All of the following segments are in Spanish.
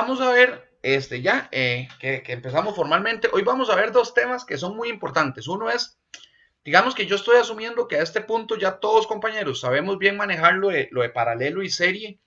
vamos a ver, que empezamos formalmente. Hoy vamos a ver dos temas que son muy importantes. Uno es, digamos que yo estoy asumiendo que a este punto ya todos compañeros sabemos bien manejar lo de paralelo y serie,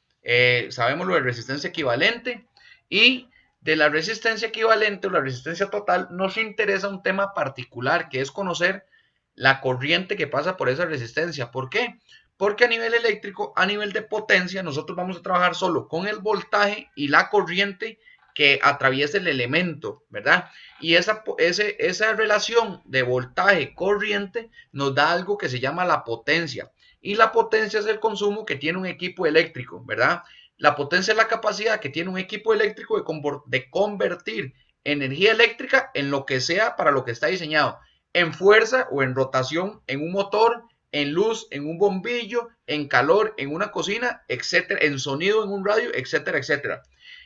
sabemos lo de resistencia equivalente y de la resistencia equivalente o la resistencia total nos interesa un tema particular que es conocer la corriente que pasa por esa resistencia. ¿Por qué? Porque a nivel eléctrico, a nivel de potencia, nosotros vamos a trabajar solo con el voltaje y la corriente que atraviesa el elemento, ¿verdad? Y esa relación de voltaje-corriente nos da algo que se llama la potencia. Y la potencia es el consumo que tiene un equipo eléctrico, ¿verdad? La potencia es la capacidad que tiene un equipo eléctrico de convertir energía eléctrica en lo que sea para lo que está diseñado, en fuerza o en rotación en un motor, en luz en un bombillo, en calor en una cocina, etcétera, en sonido en un radio, etcétera, etcétera.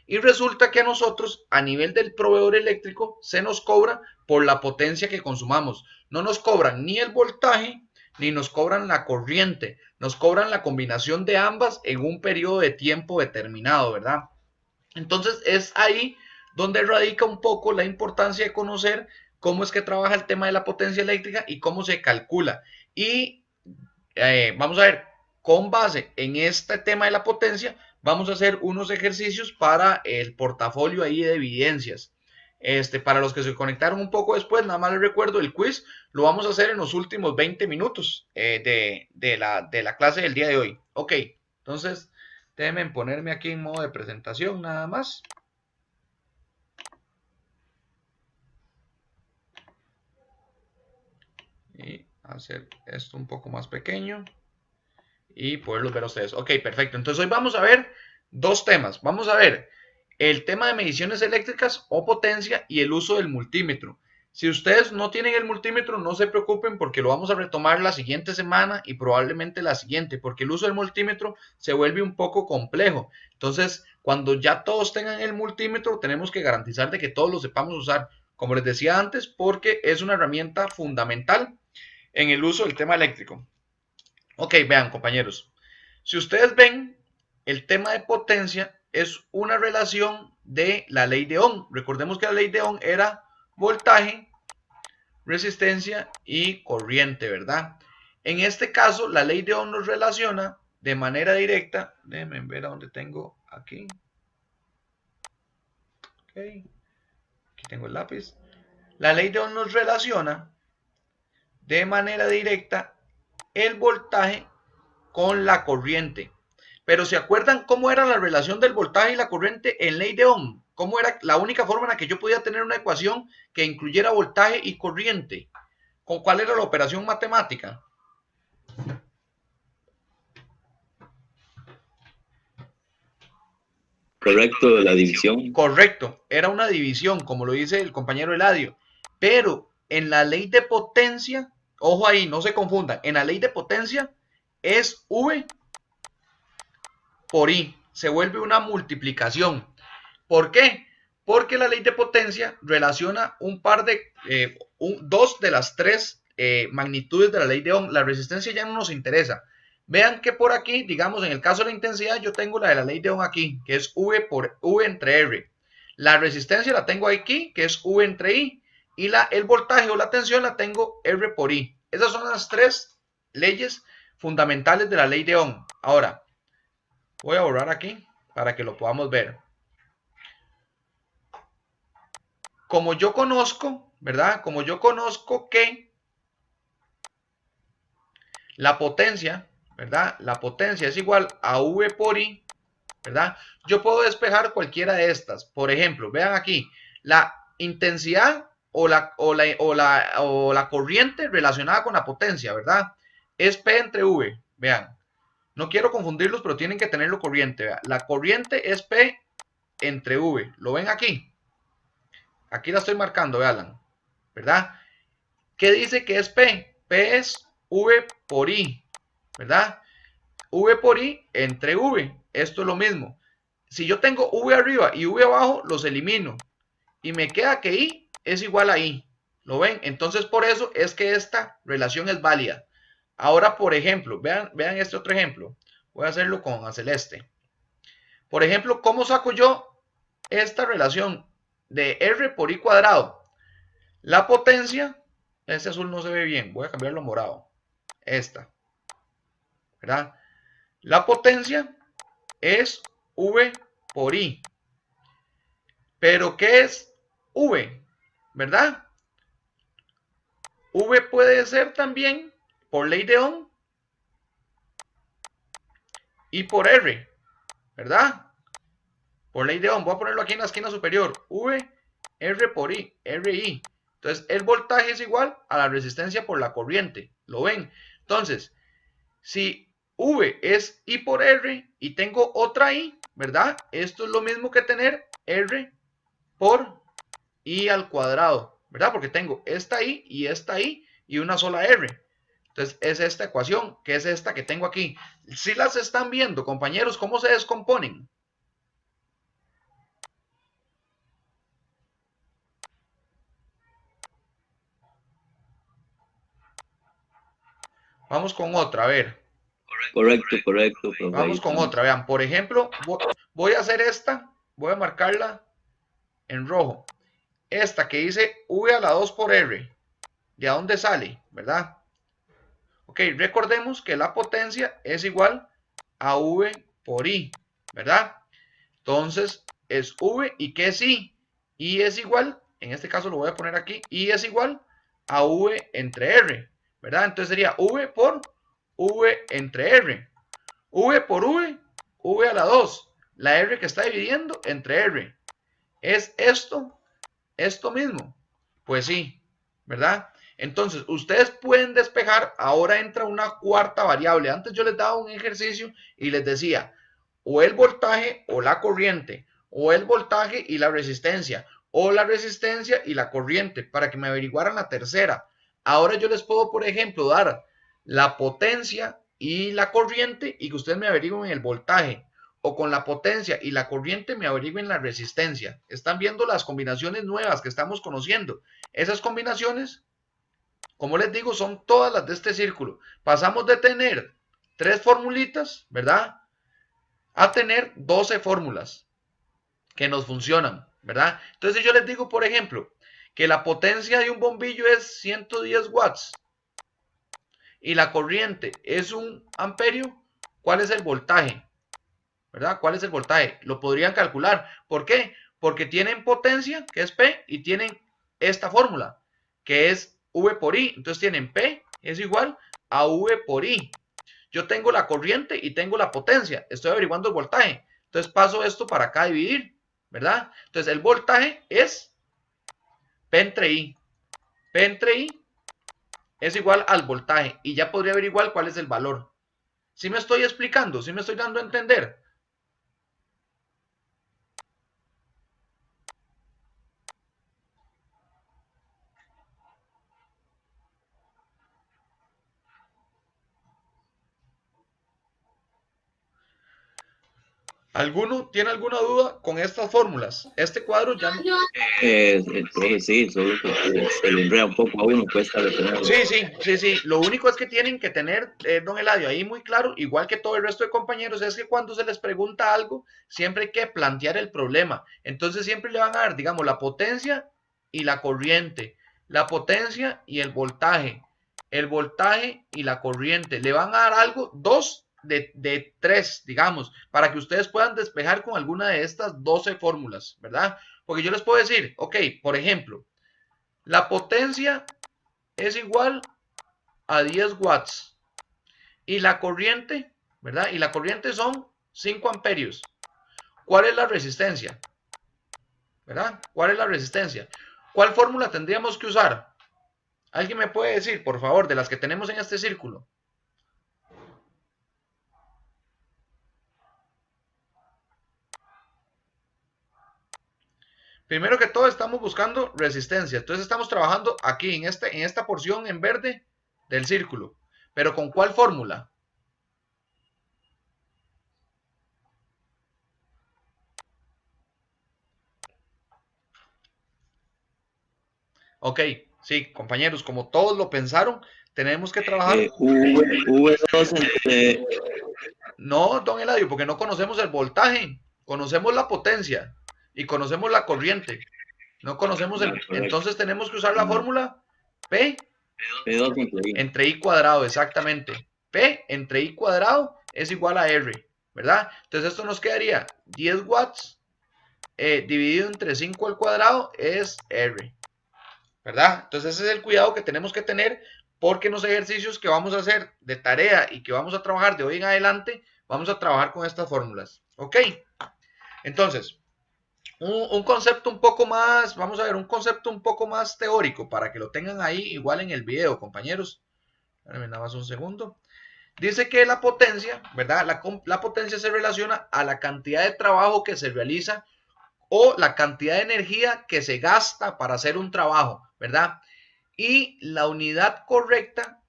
Y resulta que a nosotros, a nivel del proveedor eléctrico, se nos cobra por la potencia que consumamos. No nos cobran ni el voltaje, ni nos cobran la corriente. Nos cobran la combinación de ambas en un periodo de tiempo determinado, ¿verdad? Entonces es ahí donde radica un poco la importancia de conocer cómo es que trabaja el tema de la potencia eléctrica y cómo se calcula. Y vamos a ver, con base en este tema de la potencia, vamos a hacer unos ejercicios para el portafolio ahí de evidencias. Para los que se conectaron un poco después, nada más les recuerdo, el quiz lo vamos a hacer en los últimos 20 minutos de la clase del día de hoy. Ok, entonces déjenme ponerme aquí en modo de presentación nada más. Y hacer esto un poco más pequeño y poderlos ver a ustedes. Ok, perfecto. Entonces hoy vamos a ver dos temas. Vamos a ver el tema de mediciones eléctricas o potencia y el uso del multímetro. Si ustedes no tienen el multímetro, no se preocupen porque lo vamos a retomar la siguiente semana y probablemente la siguiente, porque el uso del multímetro se vuelve un poco complejo. Entonces, cuando ya todos tengan el multímetro, tenemos que garantizar de que todos lo sepamos usar, como les decía antes, porque es una herramienta fundamental en el uso del tema eléctrico. Ok, vean compañeros, si ustedes ven, el tema de potencia es una relación de la ley de Ohm. Recordemos que la ley de Ohm era voltaje, resistencia y corriente, ¿verdad? En este caso, la ley de Ohm nos relaciona de manera directa. Déjenme ver a dónde tengo aquí. Ok, aquí tengo el lápiz. La ley de Ohm nos relaciona de manera directa el voltaje con la corriente. Pero ¿se acuerdan cómo era la relación del voltaje y la corriente en ley de Ohm? ¿Cómo era la única forma en la que yo podía tener una ecuación que incluyera voltaje y corriente? ¿Con cuál era la operación matemática? Correcto, la división. Correcto, era una división, como lo dice el compañero Eladio. Pero en la ley de potencia, ojo ahí, no se confundan, en la ley de potencia es V por I, se vuelve una multiplicación. ¿Por qué? Porque la ley de potencia relaciona dos de las tres magnitudes de la ley de Ohm. La resistencia ya no nos interesa. Vean que por aquí, digamos, en el caso de la intensidad, yo tengo la de la ley de Ohm aquí, que es V por V entre R. La resistencia la tengo aquí, que es V entre I. Y el voltaje o la tensión la tengo R por I. Esas son las tres leyes fundamentales de la ley de Ohm. Ahora, voy a borrar aquí para que lo podamos ver. Como yo conozco, ¿verdad? Como yo conozco que la potencia, ¿verdad? La potencia es igual a V por I, ¿verdad? Yo puedo despejar cualquiera de estas. Por ejemplo, vean aquí, la intensidad o la corriente relacionada con la potencia, ¿verdad? Es P entre V, vean. No quiero confundirlos, pero tienen que tenerlo corriente. Vean. La corriente es P entre V. ¿Lo ven aquí? Aquí la estoy marcando, vean, ¿verdad? ¿Qué dice que es P? P es V por I, ¿verdad? V por I entre V. Esto es lo mismo. Si yo tengo V arriba y V abajo, los elimino. Y me queda que I es igual a I. ¿Lo ven? Entonces por eso es que esta relación es válida. Ahora, por ejemplo, vean este otro ejemplo. Voy a hacerlo con celeste. Por ejemplo, ¿cómo saco yo esta relación de R por I cuadrado. La potencia, este azul no se ve bien, voy a cambiarlo a morado. Esta, ¿verdad? La potencia es V por I. Pero ¿qué es V? ¿Verdad? V puede ser también, por ley de Ohm, I por R, ¿verdad? Por ley de Ohm, voy a ponerlo aquí en la esquina superior. V, R por I, RI. Entonces, el voltaje es igual a la resistencia por la corriente. ¿Lo ven? Entonces, si V es I por R y tengo otra I, ¿verdad? Esto es lo mismo que tener R por I al cuadrado, ¿verdad? Porque tengo esta I y una sola R. Entonces es esta ecuación, que es esta que tengo aquí. Si las están viendo, compañeros, ¿cómo se descomponen? Vamos con otra, a ver. Correcto, correcto, Vamos con profe. otra, vean. Por ejemplo, voy a hacer esta, voy a marcarla en rojo. Esta que dice V a la 2 por R. ¿De dónde sale? ¿Verdad? Ok, recordemos que la potencia es igual a V por I, ¿verdad? Entonces es V y ¿qué es I? I es igual, en este caso lo voy a poner aquí, I es igual a V entre R, ¿verdad? Entonces sería V por V entre R. V por V, V a la 2. La R que está dividiendo entre R. ¿Es esto mismo? Pues sí, ¿verdad? Entonces, ustedes pueden despejar, ahora entra una cuarta variable. Antes yo les daba un ejercicio y les decía, o el voltaje o la corriente, o el voltaje y la resistencia, o la resistencia y la corriente, para que me averiguaran la tercera. Ahora yo les puedo, por ejemplo, dar la potencia y la corriente y que ustedes me averigüen el voltaje, o con la potencia y la corriente me averigüen la resistencia. Están viendo las combinaciones nuevas que estamos conociendo. Esas combinaciones, como les digo, son todas las de este círculo. Pasamos de tener 3 formulitas, ¿verdad? A tener 12 fórmulas que nos funcionan, ¿verdad? Entonces yo les digo, por ejemplo, que la potencia de un bombillo es 110 watts y la corriente es 1 amperio, ¿cuál es el voltaje? ¿Verdad? ¿Cuál es el voltaje? Lo podrían calcular. ¿Por qué? Porque tienen potencia, que es P, y tienen esta fórmula, que es V por I. Entonces tienen P es igual a V por I. Yo tengo la corriente y tengo la potencia. Estoy averiguando el voltaje. Entonces paso esto para acá a dividir, ¿verdad? Entonces el voltaje es P entre I. P entre I es igual al voltaje y ya podría averiguar cuál es el valor. ¿Sí me estoy explicando? ¿Sí me estoy dando a entender? ¿Alguno tiene alguna duda con estas fórmulas? Este cuadro ya no... El profe sí, solo que se le enreda un poco a uno, cuesta retenerlo. Sí. Lo único es que tienen que tener, don Eladio, ahí muy claro, igual que todo el resto de compañeros, es que cuando se les pregunta algo, siempre hay que plantear el problema. Entonces siempre le van a dar, digamos, la potencia y la corriente, la potencia y el voltaje y la corriente. Le van a dar algo, dos de tres, digamos, para que ustedes puedan despejar con alguna de estas 12 fórmulas, ¿verdad? Porque yo les puedo decir, ok, por ejemplo, la potencia es igual a 10 watts y la corriente, ¿verdad? Y la corriente son 5 amperios. ¿Cuál es la resistencia? ¿Verdad? ¿Cuál es la resistencia? ¿Cuál fórmula tendríamos que usar? ¿Alguien me puede decir, por favor, de las que tenemos en este círculo? Primero que todo estamos buscando resistencia. Entonces estamos trabajando aquí en esta porción en verde del círculo. Pero ¿con cuál fórmula? Ok, sí, compañeros, como todos lo pensaron, tenemos que trabajar. V2 entre... No, don Eladio, porque no conocemos el voltaje, conocemos la potencia. y conocemos la corriente, no conocemos Ah, correcto. entonces tenemos que usar la fórmula P P2 entre I. entre I cuadrado, exactamente. P entre I cuadrado es igual a R, ¿verdad? Entonces esto nos quedaría 10 watts dividido entre 5 al cuadrado es R, ¿verdad? Entonces ese es el cuidado que tenemos que tener porque en los ejercicios que vamos a hacer de tarea y que vamos a trabajar de hoy en adelante, vamos a trabajar con estas fórmulas, ¿ok? Entonces, un concepto un poco más, vamos a ver, un concepto un poco más teórico para que lo tengan ahí igual en el video, compañeros. Espérenme nada más un segundo. Dice que la potencia, ¿verdad? La potencia se relaciona a la cantidad de trabajo que se realiza o la cantidad de energía que se gasta para hacer un trabajo, ¿verdad? Y la unidad correcta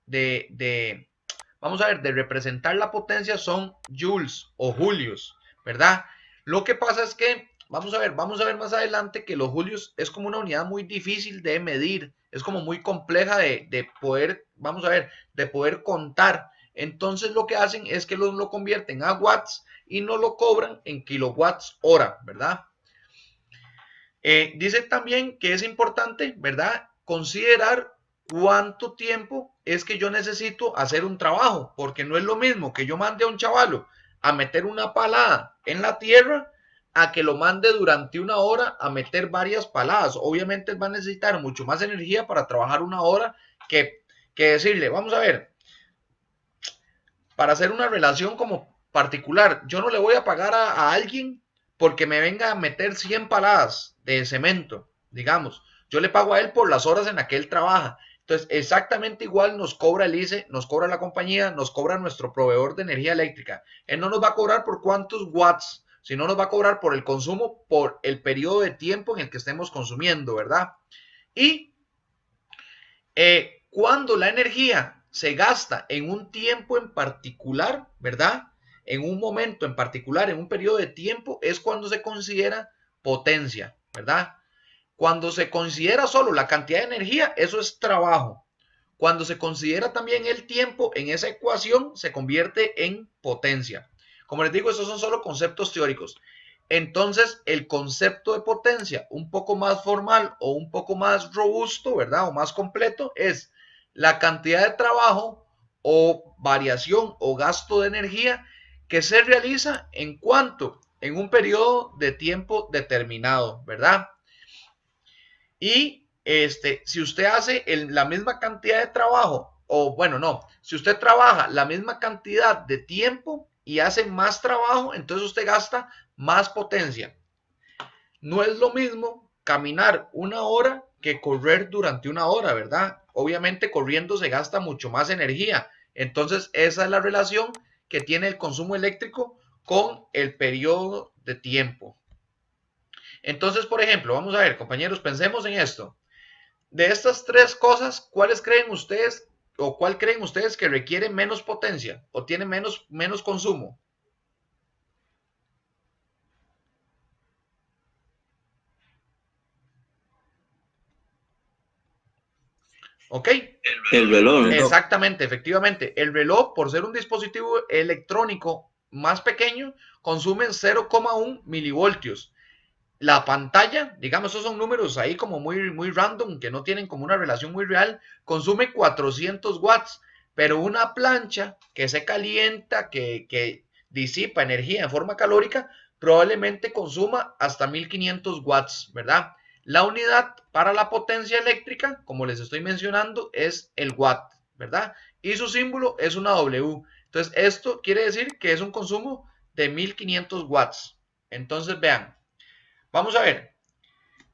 vamos a ver, de representar la potencia son joules o julios, ¿verdad? Lo que pasa es que, vamos a ver más adelante que los julios es como una unidad muy difícil de medir, es como muy compleja de poder, vamos a ver, de poder contar. Entonces lo que hacen es que lo convierten a watts y no lo cobran en kilowatts hora, ¿verdad? Dice también que es importante, ¿verdad? Considerar cuánto tiempo es que yo necesito hacer un trabajo, porque no es lo mismo que yo mande a un chavalo a meter una palada en la tierra a que lo mande durante una hora a meter varias paladas. Obviamente va a necesitar mucho más energía para trabajar una hora que decirle, vamos a ver, para hacer una relación como particular. Yo no le voy a pagar a alguien porque me venga a meter 100 paladas de cemento, digamos. Yo le pago a él por las horas en las que él trabaja. Entonces, exactamente igual nos cobra el ICE, nos cobra la compañía, nos cobra nuestro proveedor de energía eléctrica. Él no nos va a cobrar por cuántos watts, sino nos va a cobrar por el consumo, por el periodo de tiempo en el que estemos consumiendo, ¿verdad? Y cuando la energía se gasta en un tiempo en particular, ¿verdad? En un momento en particular, en un periodo de tiempo, es cuando se considera potencia, ¿verdad? Cuando se considera solo la cantidad de energía, eso es trabajo. Cuando se considera también el tiempo en esa ecuación, se convierte en potencia. Como les digo, esos son solo conceptos teóricos. Entonces, el concepto de potencia un poco más formal o un poco más robusto, ¿verdad? O más completo es la cantidad de trabajo o variación o gasto de energía que se realiza en cuanto en un periodo de tiempo determinado, ¿verdad? Y si usted hace la misma cantidad de trabajo, o bueno, no, si usted trabaja la misma cantidad de tiempo y hace más trabajo, entonces usted gasta más potencia. No es lo mismo caminar una hora que correr durante una hora, ¿verdad? Obviamente corriendo se gasta mucho más energía. Entonces esa es la relación que tiene el consumo eléctrico con el periodo de tiempo. Entonces, por ejemplo, vamos a ver, compañeros, pensemos en esto. De estas tres cosas, ¿cuáles creen ustedes o cuál creen ustedes que requiere menos potencia o tiene menos consumo? ¿Ok? El reloj, ¿no? Exactamente, efectivamente. El reloj, por ser un dispositivo electrónico más pequeño, consume 0,1 milivoltios. La pantalla, digamos, esos son números ahí como muy random, que no tienen como una relación muy real, consume 400 watts, pero una plancha que se calienta, que disipa energía en forma calórica, probablemente consuma hasta 1500 watts, ¿verdad? La unidad para la potencia eléctrica, como les estoy mencionando, es el watt, ¿verdad? Y su símbolo es una W. Entonces, esto quiere decir que es un consumo de 1500 watts. Entonces, vean, vamos a ver,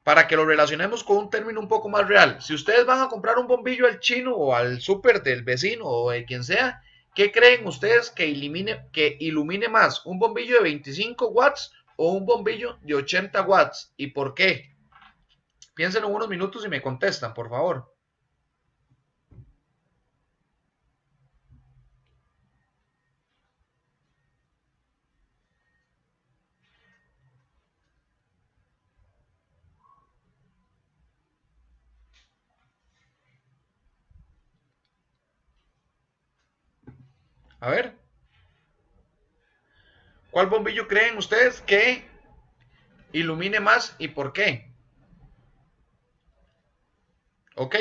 para que lo relacionemos con un término un poco más real. Si ustedes van a comprar un bombillo al chino o al súper del vecino o de quien sea, ¿qué creen ustedes que ilumine más? ¿Un bombillo de 25 watts o un bombillo de 80 watts? ¿Y por qué? Piensen en unos minutos y me contestan, por favor. A ver, ¿cuál bombillo creen ustedes que ilumine más y por qué. Ok.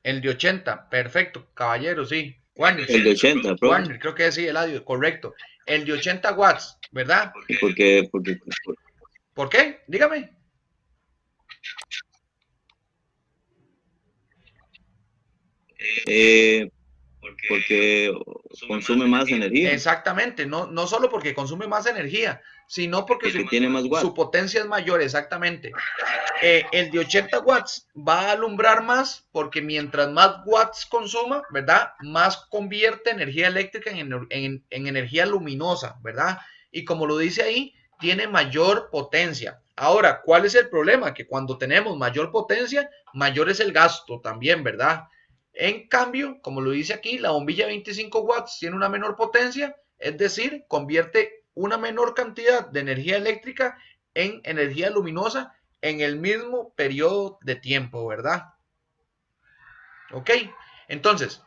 El de 80, perfecto, caballero, sí. Warner, El de 80, profe. Warner, creo que sí, el audio, correcto. El de 80 watts, ¿verdad? ¿Y por qué? ¿Por qué? Dígame. Eh, porque consume más energía. Exactamente, no solo porque consume más energía, sino porque Porque tiene más watts. su potencia es mayor, exactamente. El de 80 watts va a alumbrar más porque mientras más watts consuma, ¿verdad? Más convierte energía eléctrica en energía luminosa, ¿verdad? Y como lo dice ahí, tiene mayor potencia. Ahora, ¿cuál es el problema? Que cuando tenemos mayor potencia, mayor es el gasto también, ¿verdad? En cambio, como lo dice aquí, la bombilla 25 watts tiene una menor potencia, es decir, convierte una menor cantidad de energía eléctrica en energía luminosa en el mismo periodo de tiempo, ¿verdad? Ok, entonces,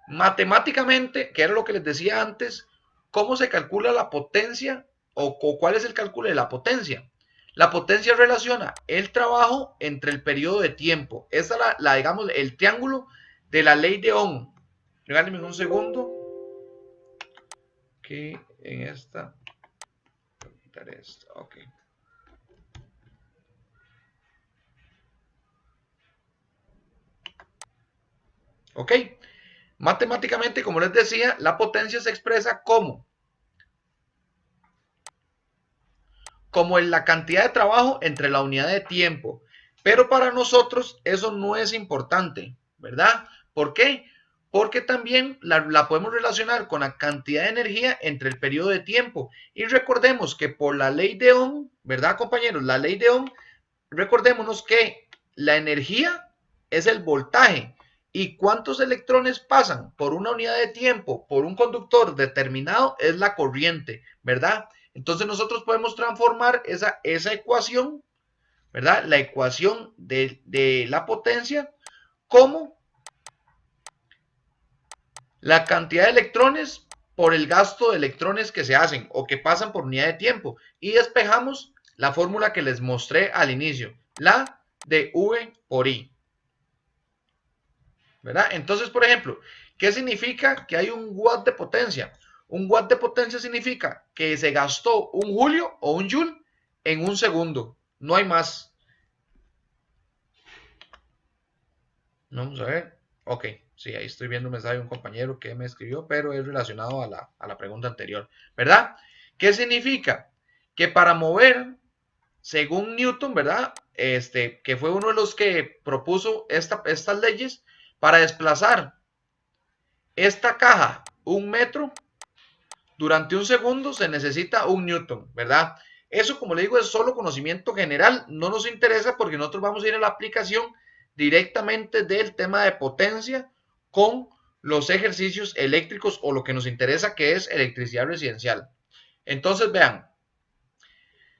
matemáticamente, que era lo que les decía antes, ¿cómo se calcula la potencia o cuál es el cálculo de la potencia? La potencia relaciona el trabajo entre el periodo de tiempo. Esa es digamos, el triángulo de la ley de Ohm. Regálenme un segundo. Que en esta. Ok. Ok. Matemáticamente, como les decía, la potencia se expresa como en la cantidad de trabajo entre la unidad de tiempo. Pero para nosotros eso no es importante, ¿verdad? ¿Por qué? Porque también la podemos relacionar con la cantidad de energía entre el periodo de tiempo. Y recordemos que por la ley de Ohm, ¿verdad, compañeros? La ley de Ohm, recordémonos que la energía es el voltaje. ¿Y cuántos electrones pasan por una unidad de tiempo, por un conductor determinado? Es la corriente, ¿verdad? Entonces nosotros podemos transformar esa ecuación, ¿verdad? La ecuación de la potencia como la cantidad de electrones por el gasto de electrones que se hacen o que pasan por unidad de tiempo. Y despejamos la fórmula que les mostré al inicio, la de V por I. ¿Verdad? Entonces, por ejemplo, ¿qué significa que hay un watt de potencia? Un watt de potencia significa que se gastó un julio o un joule en un segundo. No hay más. Vamos a ver. Ok, sí, ahí estoy viendo un mensaje de un compañero que me escribió, pero es relacionado a la pregunta anterior. ¿Verdad? ¿Qué significa? Que para mover, según Newton, ¿verdad? Que fue uno de los que propuso estas leyes, para desplazar esta caja 1 metro, durante un segundo se necesita 1 newton, ¿verdad? Eso, como le digo, es solo conocimiento general, no nos interesa porque nosotros vamos a ir a la aplicación directamente del tema de potencia con los ejercicios eléctricos o lo que nos interesa, que es electricidad residencial. Entonces, vean,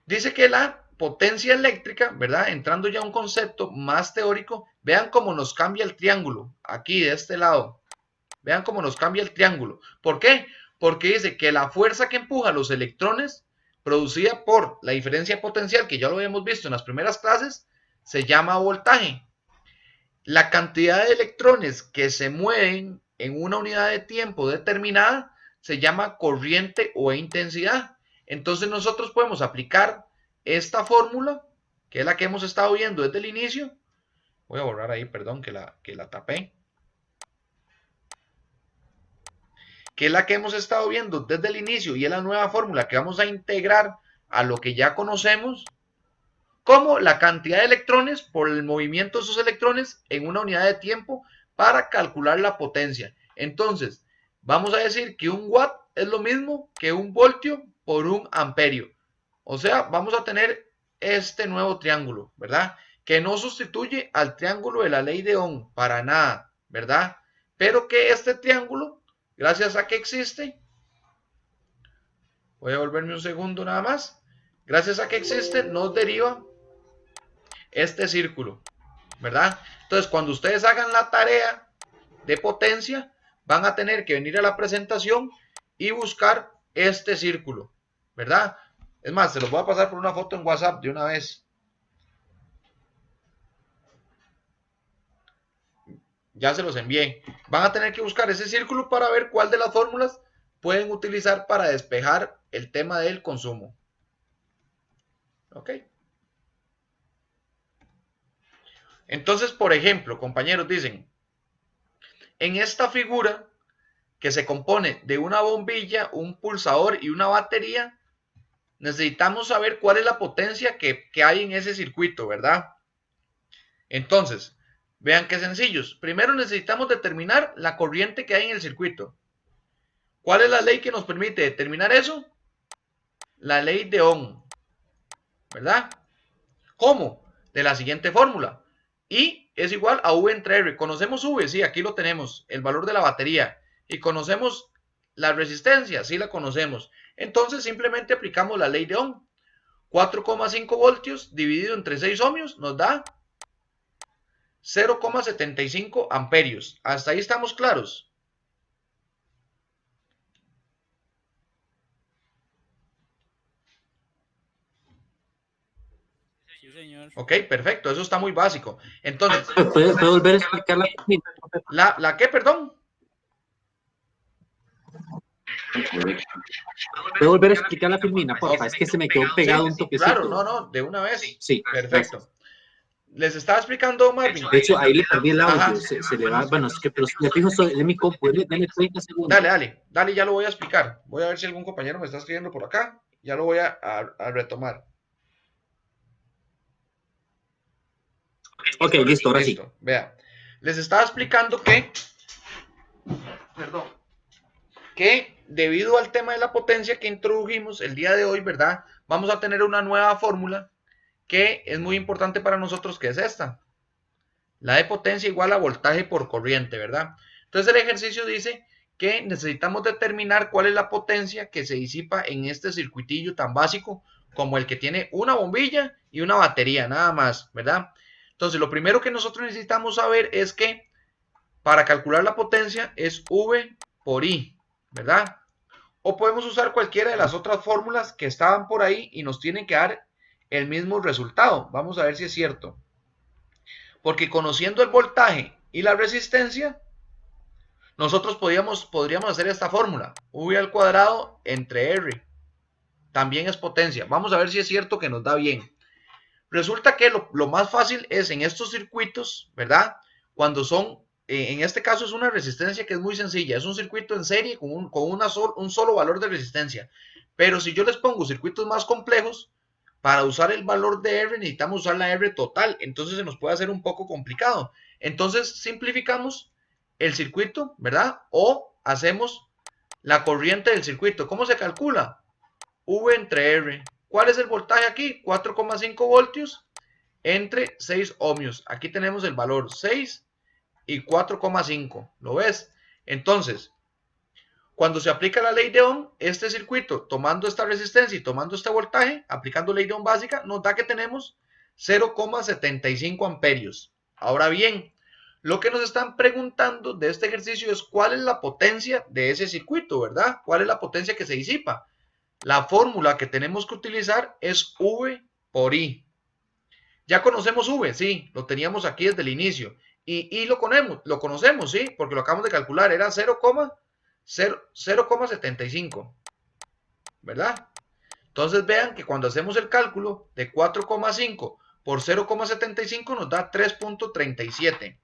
dice que la potencia eléctrica, ¿verdad? Entrando ya a un concepto más teórico, vean cómo nos cambia el triángulo, aquí de este lado. Vean cómo nos cambia el triángulo. ¿Por qué? Porque dice que la fuerza que empuja los electrones, producida por la diferencia potencial, que ya lo habíamos visto en las primeras clases, se llama voltaje. La cantidad de electrones que se mueven en una unidad de tiempo determinada se llama corriente o intensidad. Entonces nosotros podemos aplicar esta fórmula, que es la que hemos estado viendo desde el inicio. Voy a borrar ahí, perdón, que la tapé. Que es la que hemos estado viendo desde el inicio y es la nueva fórmula que vamos a integrar a lo que ya conocemos, como la cantidad de electrones por el movimiento de esos electrones en una unidad de tiempo para calcular la potencia. Entonces, vamos a decir que un watt es lo mismo que un voltio por un amperio. O sea, vamos a tener este nuevo triángulo, ¿verdad? Que no sustituye al triángulo de la ley de Ohm para nada, ¿verdad? Pero que este triángulo, gracias a que existe, voy a volverme un segundo nada más, gracias a que existe, nos deriva este círculo, ¿verdad? Entonces, cuando ustedes hagan la tarea de potencia, van a tener que venir a la presentación y buscar este círculo, ¿verdad? Es más, se los voy a pasar por una foto en WhatsApp de una vez. Ya se los envié. Van a tener que buscar ese círculo para ver cuál de las fórmulas pueden utilizar para despejar el tema del consumo. ¿Ok? Entonces, por ejemplo, compañeros, dicen, en esta figura que se compone de una bombilla, un pulsador y una batería, necesitamos saber cuál es la potencia que hay en ese circuito, ¿verdad? Entonces, vean qué sencillos. Primero necesitamos determinar la corriente que hay en el circuito. ¿Cuál es la ley que nos permite determinar eso? La ley de Ohm, ¿verdad? ¿Cómo? De la siguiente fórmula. I es igual a V entre R. ¿Conocemos V? Sí, aquí lo tenemos, el valor de la batería. ¿Y conocemos la resistencia? Sí, la conocemos. Entonces simplemente aplicamos la ley de Ohm. 4,5 voltios dividido entre 6 ohmios nos da 0,75 amperios. Hasta ahí estamos claros. Sí, señor. Ok, perfecto, eso está muy básico. Entonces, ¿Puede volver a explicar la firmina? ¿la qué, perdón? ¿Puede volver a explicar la firmina, porfa? Es que se me quedó pegado un Sí, claro, toquecito. no, de una vez. Sí, Perfecto. gracias. Les estaba explicando, Marvin. De hecho, ahí le perdí el audio, Ajá. se le va, bueno, es que, pero me fijo, de mi compu, deme 30 segundos. Dale, ya lo voy a explicar. Voy a ver si algún compañero me está escribiendo por acá. Ya lo voy a retomar. Ok, listo, ahora sí. Listo, vea. Les estaba explicando perdón, que debido al tema de la potencia que introdujimos el día de hoy, ¿verdad? Vamos a tener una nueva fórmula que es muy importante para nosotros, que es esta. La de potencia igual a voltaje por corriente, ¿verdad? Entonces el ejercicio dice que necesitamos determinar cuál es la potencia que se disipa en este circuitillo tan básico como el que tiene una bombilla y una batería, nada más, ¿verdad? Entonces lo primero que nosotros necesitamos saber es que para calcular la potencia es V por I, ¿verdad? O podemos usar cualquiera de las otras fórmulas que estaban por ahí y nos tienen que dar el mismo resultado. Vamos a ver si es cierto. Porque conociendo el voltaje y la resistencia, nosotros podríamos hacer esta fórmula. V al cuadrado entre R. También es potencia. Vamos a ver si es cierto que nos da bien. Resulta que lo más fácil es en estos circuitos, ¿verdad? Cuando son, en este caso es una resistencia que es muy sencilla. Es un circuito en serie con un solo valor de resistencia. Pero si yo les pongo circuitos más complejos, para usar el valor de R necesitamos usar la R total, entonces se nos puede hacer un poco complicado. Entonces simplificamos el circuito, ¿verdad? O hacemos la corriente del circuito. ¿Cómo se calcula? V entre R. ¿Cuál es el voltaje aquí? 4,5 voltios entre 6 ohmios. Aquí tenemos el valor 6 y 4,5. ¿Lo ves? Entonces, cuando se aplica la ley de Ohm, este circuito, tomando esta resistencia y tomando este voltaje, aplicando ley de Ohm básica, nos da que tenemos 0,75 amperios. Ahora bien, lo que nos están preguntando de este ejercicio es cuál es la potencia de ese circuito, ¿verdad? ¿Cuál es la potencia que se disipa? La fórmula que tenemos que utilizar es V por I. Ya conocemos V, sí, lo teníamos aquí desde el inicio. Y lo conocemos, sí, porque lo acabamos de calcular, era 0,75, ¿verdad? Entonces vean que cuando hacemos el cálculo de 4,5 por 0,75 nos da 3,37.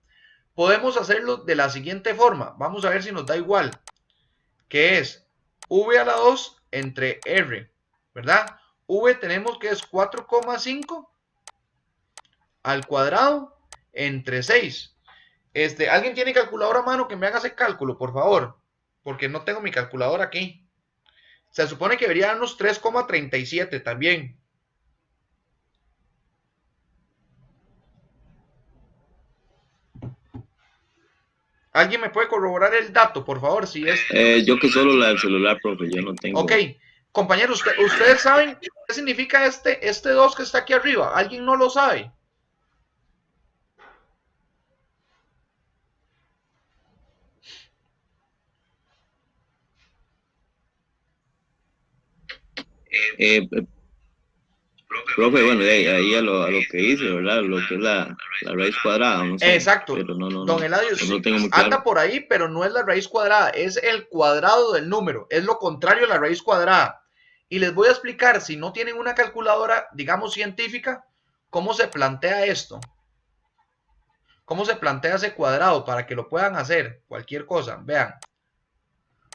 Podemos hacerlo de la siguiente forma, vamos a ver si nos da igual, que es V a la 2 entre R, ¿verdad? V tenemos que es 4,5 al cuadrado entre 6. ¿Alguien tiene calculadora a mano que me haga ese cálculo, por favor? Porque no tengo mi calculadora aquí. Se supone que debería darnos 3,37 también. ¿Alguien me puede corroborar el dato, por favor? Si es... Yo que solo la del celular, profe, yo no tengo. Ok, compañeros, ¿ustedes saben qué significa este 2 que está aquí arriba? ¿Alguien no lo sabe? Eh, Profe, bueno, ahí a lo que dice, ¿verdad? Lo que es la raíz cuadrada, no sé, Exacto, pero don Eladio, no lo tengo muy anda claro. por ahí, pero no es la raíz cuadrada, es el cuadrado del número, es lo contrario a la raíz cuadrada. Y les voy a explicar, si no tienen una calculadora, digamos, científica, cómo se plantea esto, cómo se plantea ese cuadrado para que lo puedan hacer, cualquier cosa. Vean,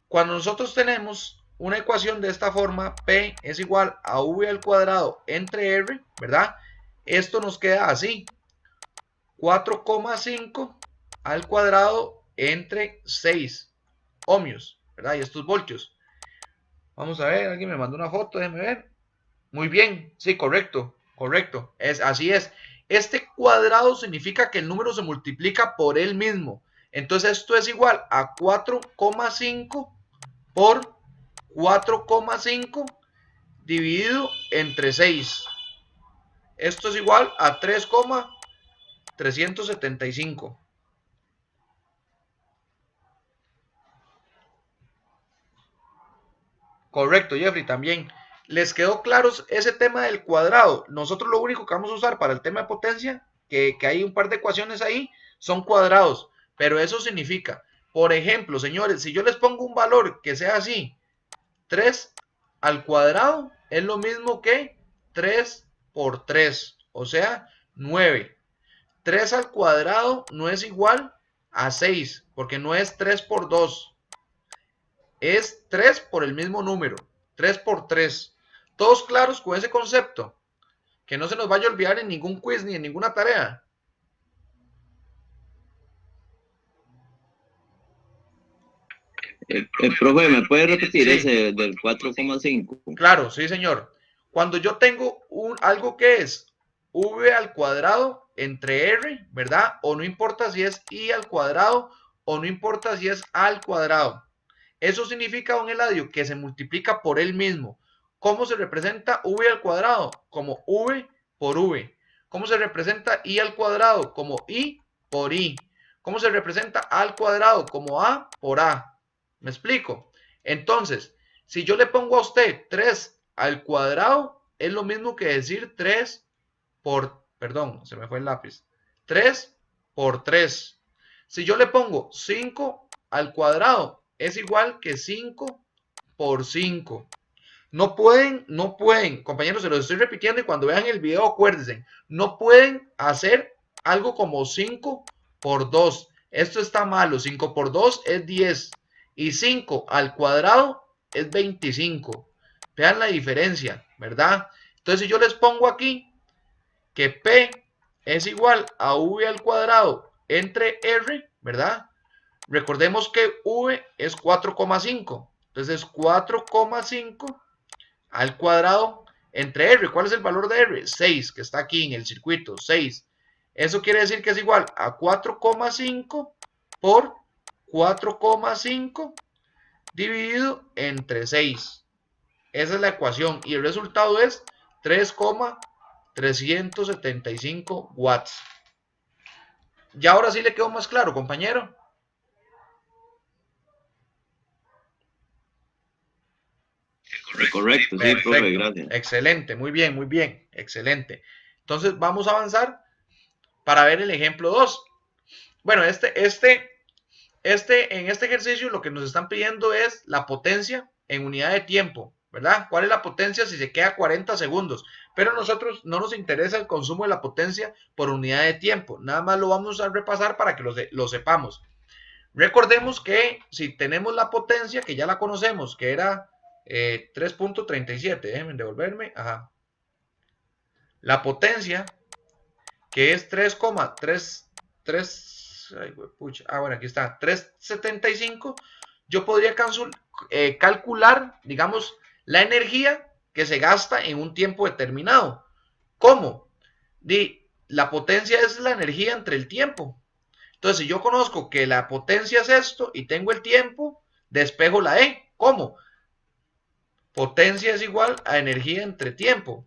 cuando nosotros tenemos una ecuación de esta forma, P es igual a V al cuadrado entre R, ¿verdad? Esto nos queda así, 4,5 al cuadrado entre 6 ohmios, ¿verdad? Y estos voltios. Vamos a ver, alguien me mandó una foto, déjenme ver. Muy bien, sí, correcto, correcto. Así es. Este cuadrado significa que el número se multiplica por él mismo. Entonces esto es igual a 4,5 por 4,5 dividido entre 6. Esto es igual a 3,375. Correcto, Jeffrey, también. ¿Les quedó claro ese tema del cuadrado? Nosotros lo único que vamos a usar para el tema de potencia, que hay un par de ecuaciones ahí, son cuadrados. Pero eso significa, por ejemplo, señores, si yo les pongo un valor que sea así, 3 al cuadrado es lo mismo que 3 por 3, o sea, 9. 3 al cuadrado no es igual a 6, porque no es 3 por 2, es 3 por el mismo número, 3 por 3. ¿Todos claros con ese concepto? Que no se nos vaya a olvidar en ningún quiz ni en ninguna tarea. Profe, ¿me puede repetir Sí, ese del 4,5? claro, sí, señor. Cuando yo tengo algo que es v al cuadrado entre r, ¿verdad? O no importa si es i al cuadrado o no importa si es a al cuadrado. Eso significa, don Eladio, que se multiplica por él mismo. ¿Cómo se representa v al cuadrado? Como v por v. ¿Cómo se representa i al cuadrado? Como i por i. ¿Cómo se representa a al cuadrado? Como a por a. ¿Me explico? Entonces, si yo le pongo a usted 3 al cuadrado, es lo mismo que decir 3 por, perdón, se me fue el lápiz, 3 por 3. Si yo le pongo 5 al cuadrado, es igual que 5 por 5. No pueden, compañeros, se los estoy repitiendo y cuando vean el video acuérdense, no pueden hacer algo como 5 por 2. Esto está malo, 5 por 2 es 10 y 5 al cuadrado es 25. Vean la diferencia, ¿verdad? Entonces si yo les pongo aquí que P es igual a V al cuadrado entre R, ¿verdad? Recordemos que V es 4,5. Entonces 4,5 al cuadrado entre R. ¿Cuál es el valor de R? 6, que está aquí en el circuito, 6. Eso quiere decir que es igual a 4,5 por 4,5 dividido entre 6. Esa es la ecuación y el resultado es 3,375 watts. Ya ahora sí le quedó más claro, compañero. Correcto, sí, profe, Perfecto, gracias. excelente, muy bien, excelente. Entonces vamos a avanzar para ver el ejemplo 2. Bueno, en este ejercicio lo que nos están pidiendo es la potencia en unidad de tiempo, ¿verdad? ¿Cuál es la potencia si se queda 40 segundos? Pero a nosotros no nos interesa el consumo de la potencia por unidad de tiempo, nada más lo vamos a repasar para que lo sepamos. Recordemos que si tenemos la potencia, que ya la conocemos, que era 3,37, déjenme devolverme, ajá. La potencia, que es 3,33, bueno, aquí está, 375, yo podría calcular, digamos, la energía que se gasta en un tiempo determinado. ¿Cómo? La potencia es la energía entre el tiempo. Entonces, si yo conozco que la potencia es esto y tengo el tiempo, despejo la E. ¿Cómo? Potencia es igual a energía entre tiempo.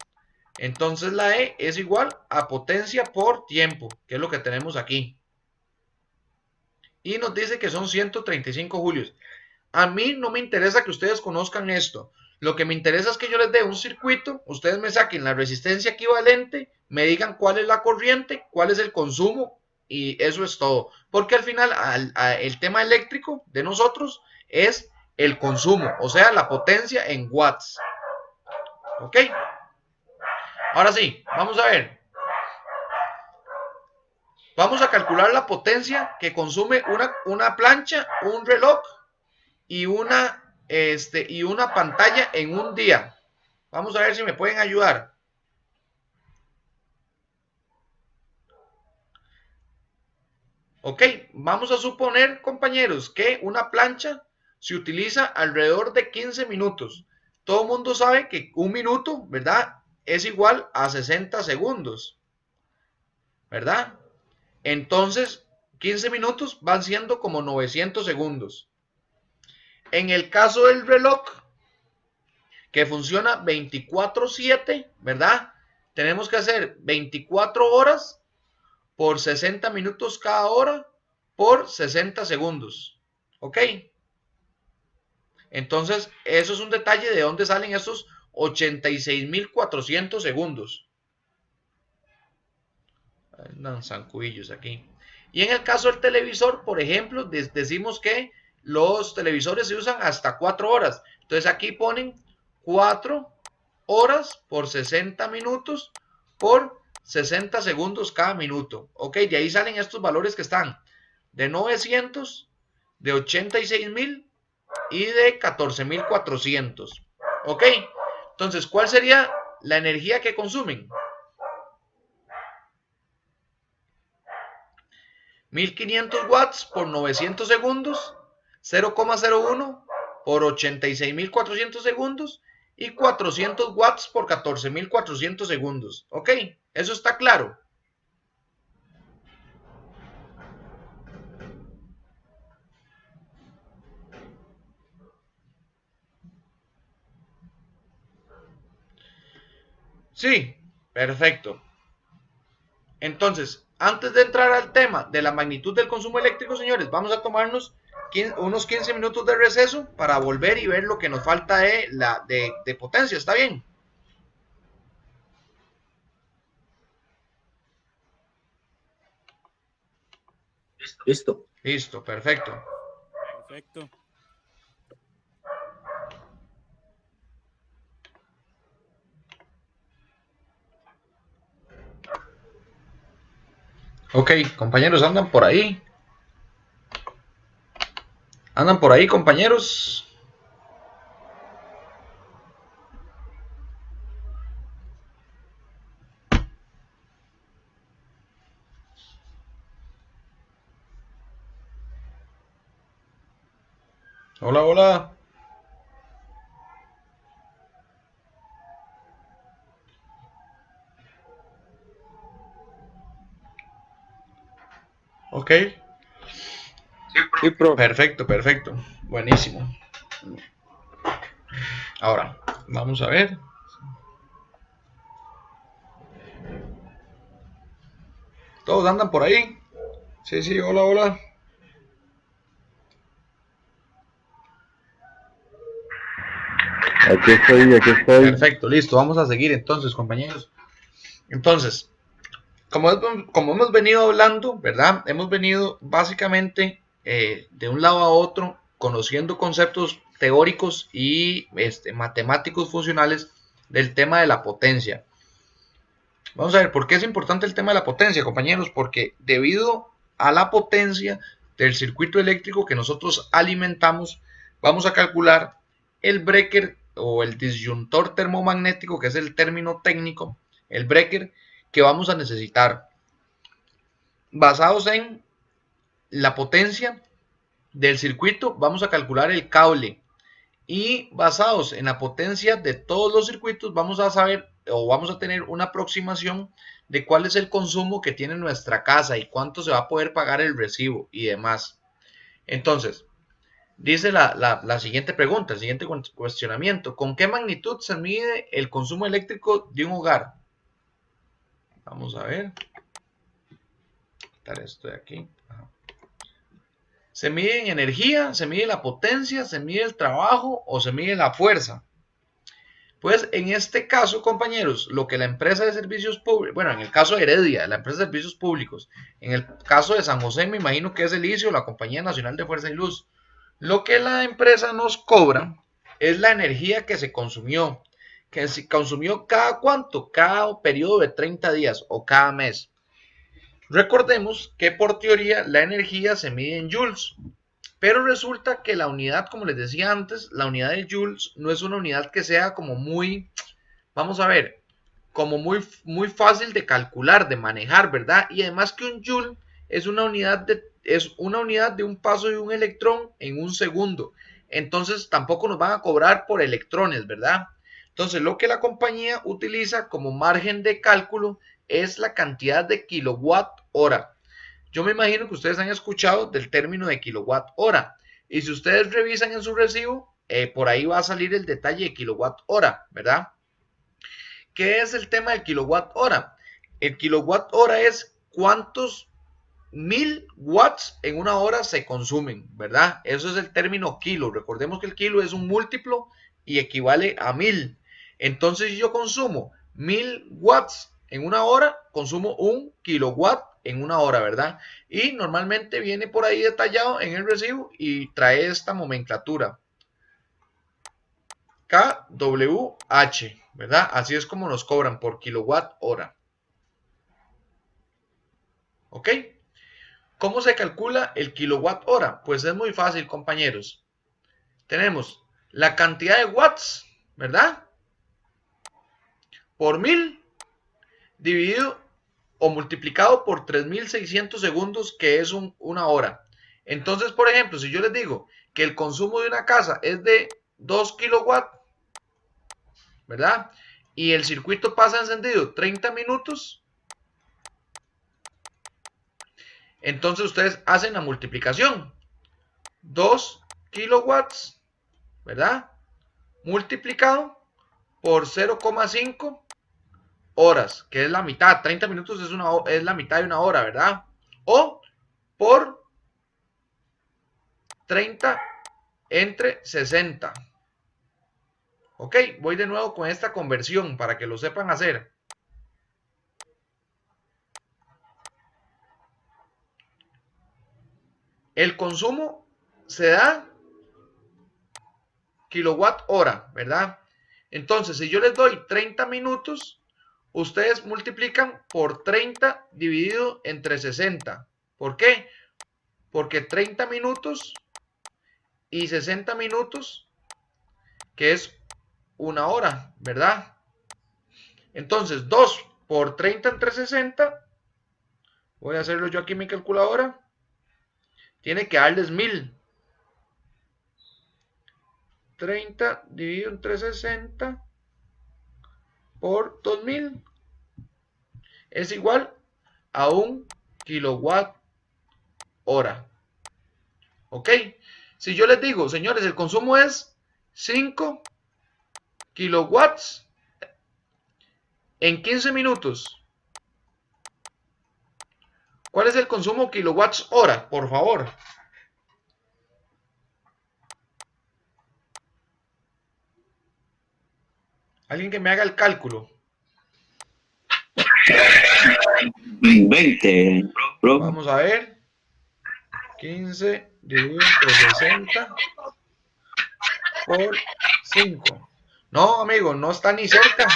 Entonces la E es igual a potencia por tiempo, que es lo que tenemos aquí. Y nos dice que son 135 julios. A mí no me interesa que ustedes conozcan esto. Lo que me interesa es que yo les dé un circuito, ustedes me saquen la resistencia equivalente, me digan cuál es la corriente, cuál es el consumo y eso es todo. Porque al final el tema eléctrico de nosotros es el consumo, o sea, la potencia en watts. ¿Ok? Ahora sí, vamos a ver. Vamos a calcular la potencia que consume una plancha, un reloj y una pantalla en un día. Vamos a ver si me pueden ayudar. Ok, vamos a suponer, compañeros, que una plancha se utiliza alrededor de 15 minutos. Todo el mundo sabe que un minuto, ¿verdad? Es igual a 60 segundos, ¿verdad? Entonces, 15 minutos van siendo como 900 segundos. En el caso del reloj, que funciona 24/7, ¿verdad? Tenemos que hacer 24 horas por 60 minutos cada hora por 60 segundos. ¿Ok? Entonces, eso es un detalle de dónde salen esos 86.400 segundos. Andan zancuillos aquí. Y en el caso del televisor, por ejemplo, decimos que los televisores se usan hasta 4 horas. Entonces aquí ponen 4 horas por 60 minutos por 60 segundos cada minuto. Ok, de ahí salen estos valores que están de 900, de 86.000 y de 14.400. Ok, entonces, ¿cuál sería la energía que consumen? 1500 watts por 900 segundos, 0,01 por 86.400 segundos y 400 watts por 14.400 segundos. ¿Ok? ¿Eso está claro? Sí, perfecto. Entonces, antes de entrar al tema de la magnitud del consumo eléctrico, señores, vamos a tomarnos unos 15 minutos de receso para volver y ver lo que nos falta de potencia. ¿Está bien? Listo. Listo, perfecto. Perfecto. Ok, compañeros, andan por ahí. ¿Andan por ahí, compañeros? Hola, hola. Ok. Sí, profe. Perfecto, perfecto. Buenísimo. Ahora, vamos a ver. ¿Todos andan por ahí? Sí, sí, hola, hola. Aquí estoy, aquí estoy. Perfecto, listo. Vamos a seguir entonces, compañeros. Entonces, como hemos venido hablando, ¿verdad? Hemos venido básicamente de un lado a otro conociendo conceptos teóricos y matemáticos funcionales del tema de la potencia. Vamos a ver, ¿por qué es importante el tema de la potencia, compañeros? Porque debido a la potencia del circuito eléctrico que nosotros alimentamos, vamos a calcular el breaker o el disyuntor termomagnético, que es el término técnico, el breaker que vamos a necesitar. Basados en la potencia del circuito, vamos a calcular el cable. Y basados en la potencia de todos los circuitos, vamos a saber o vamos a tener una aproximación de cuál es el consumo que tiene nuestra casa y cuánto se va a poder pagar el recibo y demás. Entonces, dice la siguiente pregunta, el siguiente cuestionamiento. ¿Con qué magnitud se mide el consumo eléctrico de un hogar? Vamos a ver. Quitar esto de aquí. Ajá. ¿Se mide en energía? ¿Se mide la potencia? ¿Se mide el trabajo? ¿O se mide la fuerza? Pues en este caso, compañeros, lo que la empresa de servicios públicos, bueno, en el caso de Heredia, la empresa de servicios públicos, en el caso de San José, me imagino que es el ICIO, la Compañía Nacional de Fuerza y Luz, lo que la empresa nos cobra es la energía que se consumió. Que se consumió cada cuánto, cada periodo de 30 días o cada mes. Recordemos que por teoría la energía se mide en joules, pero resulta que la unidad, como les decía antes, la unidad de joules no es una unidad que sea como muy, vamos a ver, como muy fácil de calcular, de manejar, ¿verdad? Y además que un joule es una unidad de un paso de un electrón en un segundo. Entonces tampoco nos van a cobrar por electrones, ¿verdad? Entonces lo que la compañía utiliza como margen de cálculo es la cantidad de kilowatt hora. Yo me imagino que ustedes han escuchado del término de kilowatt hora. Y si ustedes revisan en su recibo, por ahí va a salir el detalle de kilowatt hora, ¿verdad? ¿Qué es el tema del kilowatt hora? El kilowatt hora es cuántos 1000 watts en una hora se consumen, ¿verdad? Eso es el término kilo. Recordemos que el kilo es un múltiplo y equivale a 1000. Entonces, si yo consumo 1000 watts en una hora, consumo un kilowatt en una hora, ¿verdad? Y normalmente viene por ahí detallado en el recibo y trae esta nomenclatura. kWh, ¿verdad? Así es como nos cobran por kilowatt hora. ¿Ok? ¿Cómo se calcula el kilowatt hora? Pues es muy fácil, compañeros. Tenemos la cantidad de watts, ¿verdad? Por 1000 dividido o multiplicado por 3600 segundos, que es una hora. Entonces, por ejemplo, si yo les digo que el consumo de una casa es de 2 kilowatts, ¿verdad? Y el circuito pasa encendido 30 minutos, entonces ustedes hacen la multiplicación. 2 kilowatts, ¿verdad? Multiplicado por 0,5 horas, que es la mitad. 30 minutos es la mitad de una hora, ¿verdad? O por 30 entre 60. Ok, voy de nuevo con esta conversión para que lo sepan hacer. El consumo se da kilowatt hora, ¿verdad? Entonces, si yo les doy 30 minutos, ustedes multiplican por 30 dividido entre 60. ¿Por qué? Porque 30 minutos y 60 minutos, que es una hora, ¿verdad? Entonces, 2 por 30 entre 60, voy a hacerlo yo aquí en mi calculadora, tiene que darles 1000. 30 dividido entre 60 por 2000 es igual a 1 kilowatt hora. ¿Ok? Si yo les digo, señores, el consumo es 5 kilowatts en 15 minutos. ¿Cuál es el consumo kilowatts hora? Por favor. Alguien que me haga el cálculo. 20, bro. Vamos a ver. 15 dividido entre 60 por 5. No, amigo, no está ni cerca.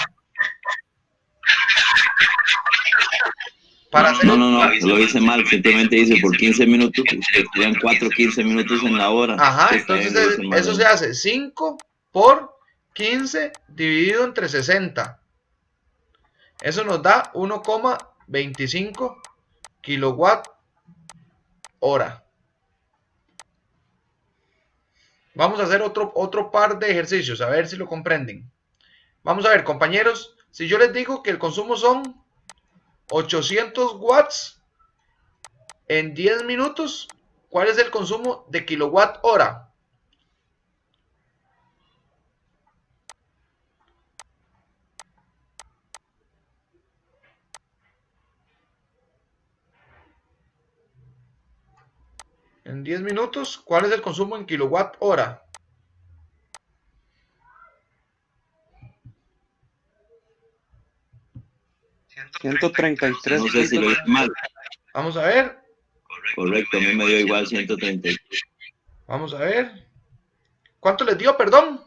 Para hacer No, lo hice mal, simplemente hice por 15 minutos, serían 4 15 minutos en la hora. Ajá, entonces eso se hace 5 por 15 dividido entre 60. Eso nos da 1,25 kilowatt hora. Vamos a hacer otro par de ejercicios, a ver si lo comprenden. Vamos a ver, compañeros, si yo les digo que el consumo son 800 watts en 10 minutos, ¿cuál es el consumo de kilowatt hora? En 10 minutos, ¿cuál es el consumo en kilowatt hora? 133. No sé si lo hice mal. Vamos a ver. Correcto, a mí me dio igual 133. Vamos a ver. ¿Cuánto les dio, perdón?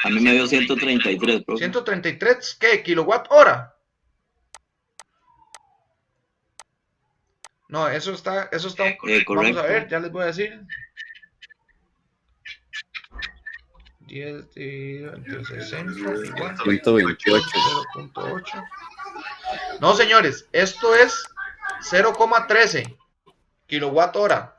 A mí me dio 133, profe. 133, ¿qué? ¿Kilowatt hora? No, eso está. Vamos a ver, ya les voy a decir. 10 dividido entre 60 igual 128. 0.8. No, señores, esto es 0,13 kilowatt hora.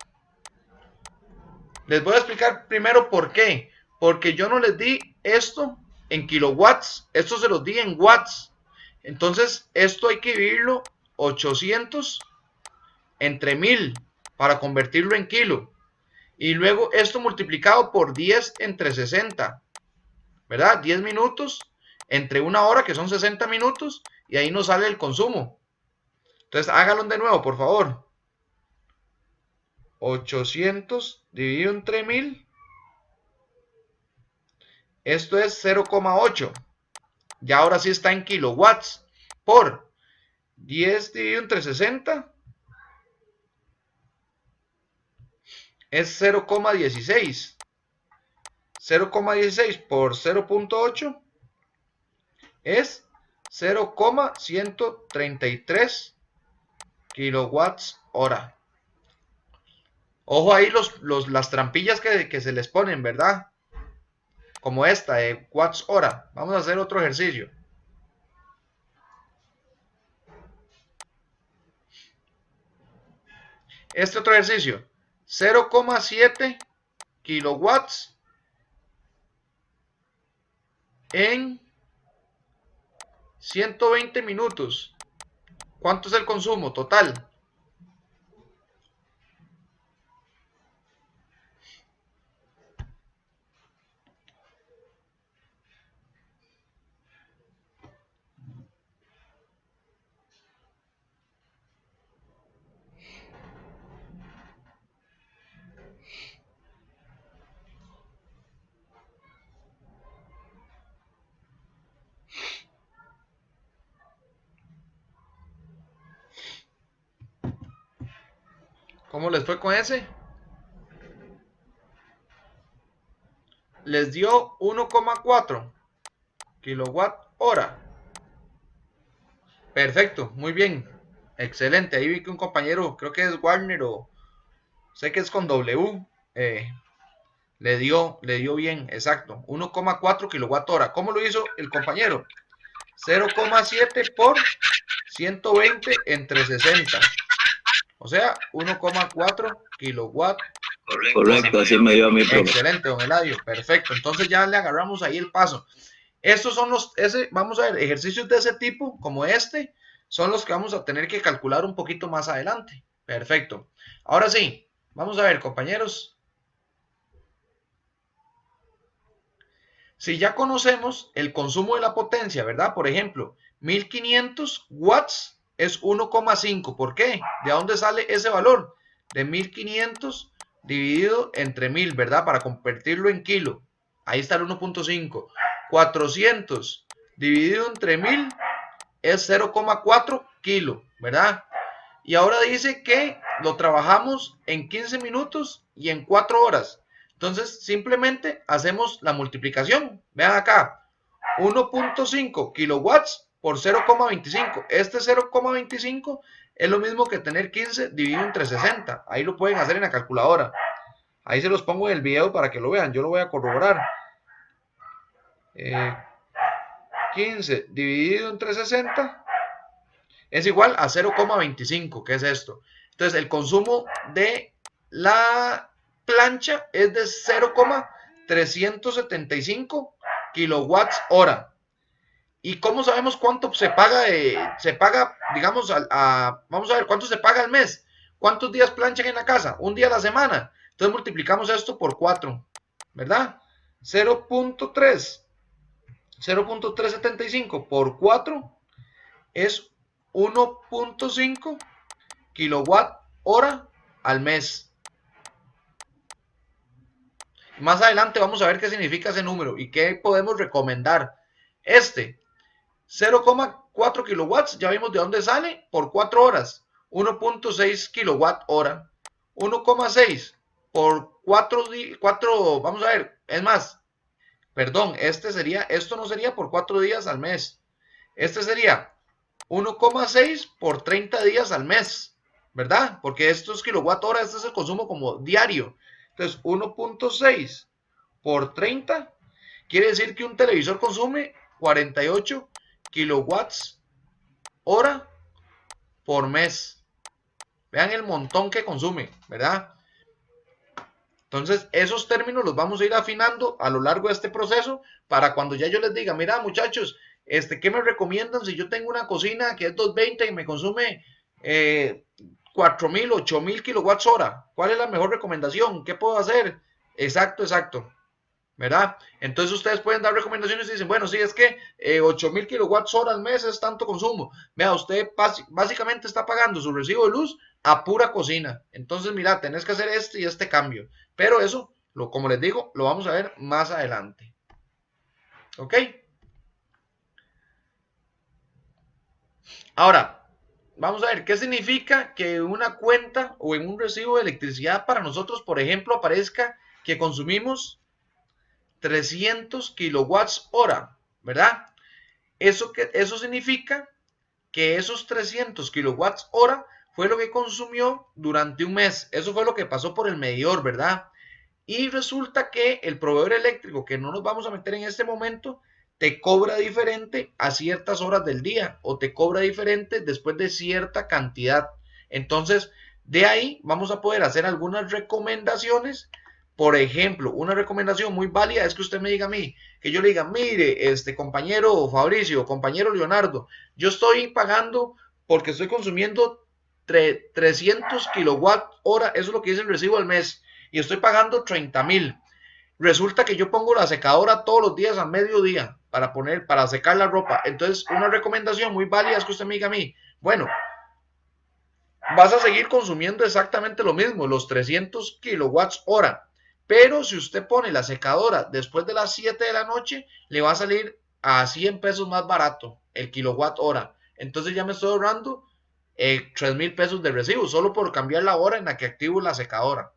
Les voy a explicar primero por qué. Porque yo no les di esto en kilowatts, esto se los di en watts. Entonces, esto hay que dividirlo 800 entre 1000 para convertirlo en kilo. Y luego esto multiplicado por 10 entre 60. ¿Verdad? 10 minutos entre una hora, que son 60 minutos, y ahí nos sale el consumo. Entonces, háganlo de nuevo, por favor. 800 dividido entre 1000. Esto es 0,8. Ya ahora sí está en kilowatts. Por 10 dividido entre 60. Es 0,16. 0,16 por 0.8 es 0,133 kilowatts hora. Ojo ahí las trampillas que se les ponen, ¿verdad? Como esta de watts hora. Vamos a hacer otro ejercicio. Este otro ejercicio. 0,7 kilowatts en 120 minutos. ¿Cuánto es el consumo total? ¿Cómo les fue con ese? Les dio 1,4 kilowatt hora. Perfecto, muy bien. Excelente. Ahí vi que un compañero, creo que es Warner o sé que es con W, le dio bien, exacto. 1,4 kilowatt hora. ¿Cómo lo hizo el compañero? 0,7 por 120 entre 60. O sea, 1,4 kilowatt. Correcto, así me dio a mi profe. Excelente, don Eladio. Perfecto. Entonces ya le agarramos ahí el paso. Estos son vamos a ver, ejercicios de ese tipo, como este, son los que vamos a tener que calcular un poquito más adelante. Perfecto. Ahora sí, vamos a ver, compañeros. Si ya conocemos el consumo de la potencia, ¿verdad? Por ejemplo, 1500 watts es 1,5. ¿Por qué? ¿De dónde sale ese valor? De 1500 dividido entre 1000, ¿verdad? Para convertirlo en kilo. Ahí está el 1,5. 400 dividido entre 1000 es 0,4 kilo, ¿verdad? Y ahora dice que lo trabajamos en 15 minutos y en 4 horas. Entonces, simplemente hacemos la multiplicación. Vean acá, 1.5 kilowatts por 0,25. Este 0,25 es lo mismo que tener 15 dividido entre 60. Ahí lo pueden hacer en la calculadora. Ahí se los pongo en el video para que lo vean. Yo lo voy a corroborar. 15 dividido entre 60 es igual a 0,25. ¿Qué es esto? Entonces, el consumo de la plancha es de 0,375 kilowatts hora. ¿Y cómo sabemos cuánto se paga? Digamos, vamos a ver, ¿cuánto se paga al mes? ¿Cuántos días planchan en la casa? Un día a la semana. Entonces multiplicamos esto por 4, ¿verdad? 0.375 por 4 es 1.5 kilowatt hora al mes. Más adelante vamos a ver qué significa ese número y qué podemos recomendar. 0,4 kilowatts, ya vimos de dónde sale, por 4 horas, 1.6 kilowatt hora. 1,6 por 4, vamos a ver, es más, perdón, esto no sería por 4 días al mes, este sería 1,6 por 30 días al mes, ¿verdad? Porque estos kilowatt hora, este es el consumo como diario. Entonces, 1.6 por 30 quiere decir que un televisor consume 48 kilowatts hora por mes. Vean el montón que consume, ¿verdad? Entonces, esos términos los vamos a ir afinando a lo largo de este proceso para cuando ya yo les diga, mira, muchachos, ¿qué me recomiendan si yo tengo una cocina que es 220 y me consume 4.000, 8.000 kilowatts hora? ¿Cuál es la mejor recomendación? ¿Qué puedo hacer? Exacto, exacto. ¿Verdad? Entonces ustedes pueden dar recomendaciones y dicen, bueno, sí, es que 8.000 kilowatts hora al mes es tanto consumo. Vea, usted básicamente está pagando su recibo de luz a pura cocina. Entonces, mira, tenés que hacer este y este cambio. Pero eso, como les digo, lo vamos a ver más adelante. ¿Ok? Ahora, vamos a ver, ¿qué significa que una cuenta o en un recibo de electricidad para nosotros, por ejemplo, aparezca que consumimos 300 kilowatts hora, ¿verdad? Eso significa que esos 300 kilowatts hora fue lo que consumió durante un mes. Eso fue lo que pasó por el medidor, ¿verdad? Y resulta que el proveedor eléctrico, que no nos vamos a meter en este momento, te cobra diferente a ciertas horas del día o te cobra diferente después de cierta cantidad. Entonces, de ahí vamos a poder hacer algunas recomendaciones. Por ejemplo, una recomendación muy válida es que usted me diga a mí, que yo le diga, mire, compañero Fabricio, compañero Leonardo, yo estoy pagando porque estoy consumiendo 300 kilowatt hora, eso es lo que dice el recibo al mes, y estoy pagando 30.000. Resulta que yo pongo la secadora todos los días a mediodía para secar la ropa. Entonces, una recomendación muy válida es que usted me diga a mí, bueno, vas a seguir consumiendo exactamente lo mismo, los 300 kilowatts hora. Pero si usted pone la secadora después de las 7 de la noche, le va a salir a 100 pesos más barato el kilowatt hora. Entonces ya me estoy ahorrando 3.000 pesos de recibo solo por cambiar la hora en la que activo la secadora.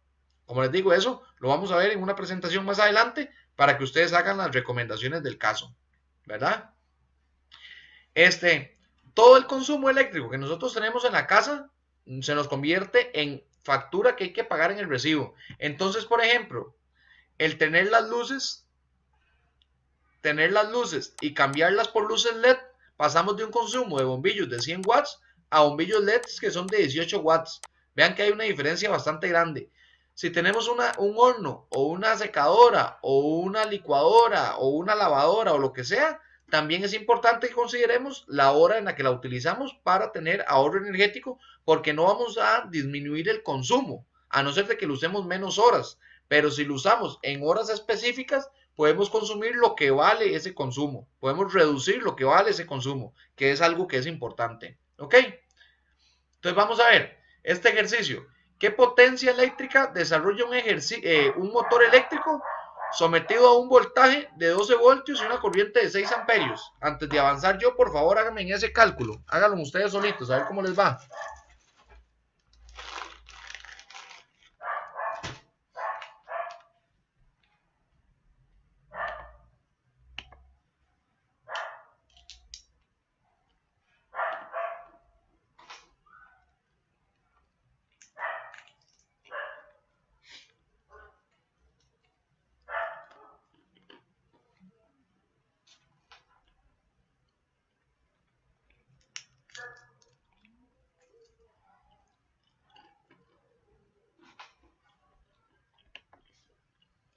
Como les digo, eso lo vamos a ver en una presentación más adelante para que ustedes hagan las recomendaciones del caso, ¿verdad? Todo el consumo eléctrico que nosotros tenemos en la casa se nos convierte en factura que hay que pagar en el recibo. Entonces, por ejemplo, el tener las luces y cambiarlas por luces LED, pasamos de un consumo de bombillos de 100 watts a bombillos LED que son de 18 watts. Vean que hay una diferencia bastante grande. Si tenemos un horno o una secadora o una licuadora o una lavadora o lo que sea, también es importante que consideremos la hora en la que la utilizamos para tener ahorro energético, porque no vamos a disminuir el consumo, a no ser de que lo usemos menos horas. Pero si lo usamos en horas específicas, podemos consumir lo que vale ese consumo, podemos reducir lo que vale ese consumo, que es algo que es importante. ¿Ok? Entonces vamos a ver este ejercicio. ¿Qué potencia eléctrica desarrolla un motor eléctrico sometido a un voltaje de 12 voltios y una corriente de 6 amperios? Antes de avanzar yo, por favor, háganme en ese cálculo. Háganlo ustedes solitos, a ver cómo les va.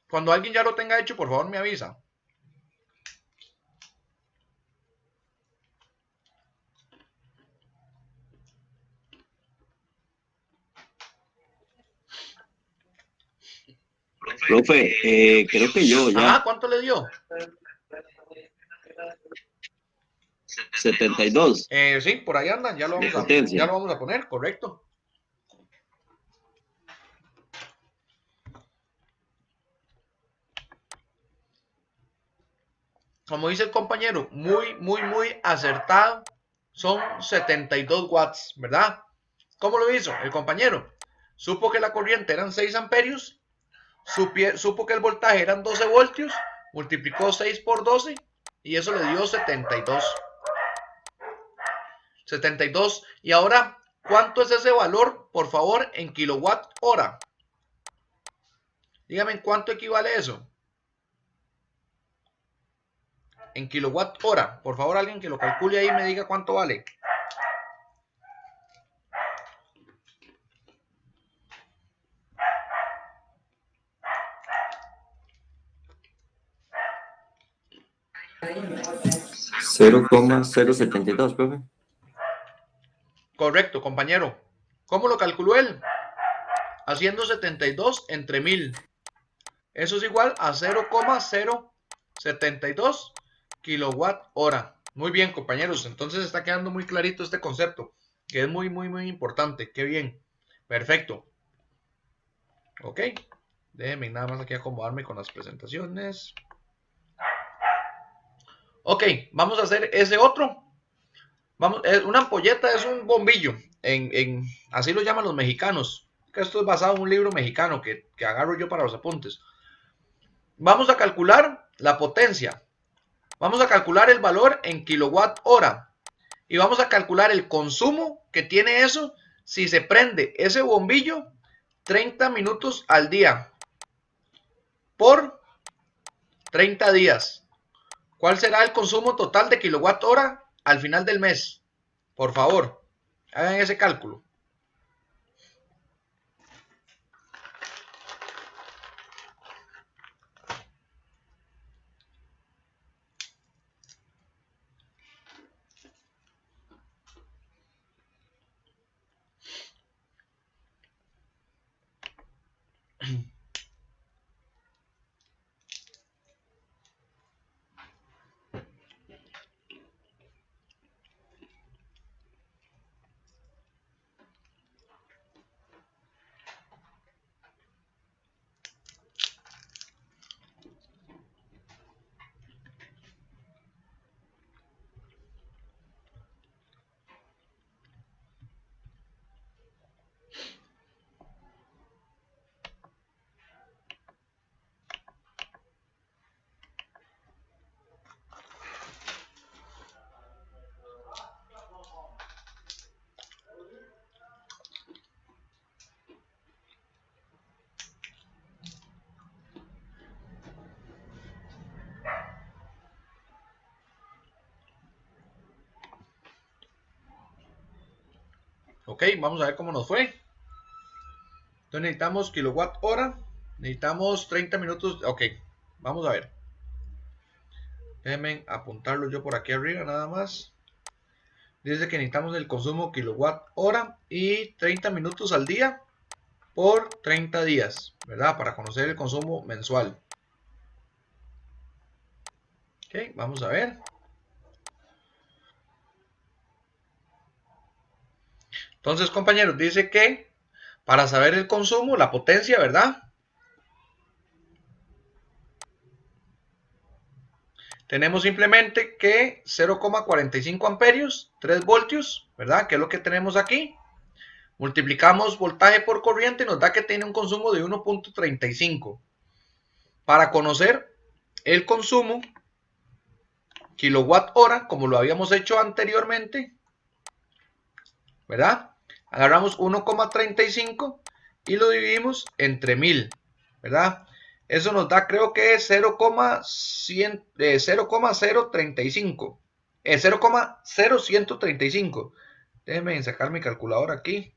Cuando alguien ya lo tenga hecho, por favor me avisa. Profe, creo que yo ya. Ajá, ¿cuánto le dio? 72. Sí, por ahí andan, ya lo vamos a poner, correcto. como dice el compañero, muy acertado, son 72 watts, ¿verdad? ¿Cómo lo hizo el compañero? Supo que la corriente eran 6 amperios, supo que el voltaje eran 12 voltios, multiplicó 6 por 12 y eso le dio 72. 72. Y ahora, ¿cuánto es ese valor, por favor, en kilowatt hora? Dígame, ¿en cuánto equivale eso? En kilowatt hora. Por favor, alguien que lo calcule ahí me diga cuánto vale. $0,072, profe. Correcto, compañero. ¿Cómo lo calculó él? Haciendo 72 entre 1000. Eso es igual a 0,072 kilowatt hora. Muy bien, compañeros. Entonces está quedando muy clarito este concepto, que es muy importante. Qué bien. Perfecto. Ok. Déjenme nada más aquí acomodarme con las presentaciones. Ok, vamos a hacer ese otro. Vamos, una ampolleta es un bombillo. Así lo llaman los mexicanos. Que esto es basado en un libro mexicano que agarro yo para los apuntes. Vamos a calcular la potencia. Vamos a calcular el valor en kilowatt hora. Y vamos a calcular el consumo que tiene eso si se prende ese bombillo 30 minutos al día por 30 días. ¿Cuál será el consumo total de kilowatt hora al final del mes? Por favor, hagan ese cálculo. Ok, vamos a ver cómo nos fue. Entonces necesitamos kilowatt hora. Necesitamos 30 minutos. Ok, vamos a ver. Déjenme apuntarlo yo por aquí arriba nada más. Dice que necesitamos el consumo kilowatt hora y 30 minutos al día por 30 días, ¿verdad? Para conocer el consumo mensual. Ok, vamos a ver. Entonces, compañeros, dice que para saber el consumo, la potencia, ¿verdad? Tenemos simplemente que 0,45 amperios, 3 voltios, ¿verdad? Que es lo que tenemos aquí. Multiplicamos voltaje por corriente y nos da que tiene un consumo de 1.35. Para conocer el consumo kilowatt hora, como lo habíamos hecho anteriormente, ¿verdad? Agarramos 1,35 y lo dividimos entre 1000, ¿verdad? Eso nos da, creo que es 0,0135. 0,0135. Déjenme sacar mi calculadora aquí.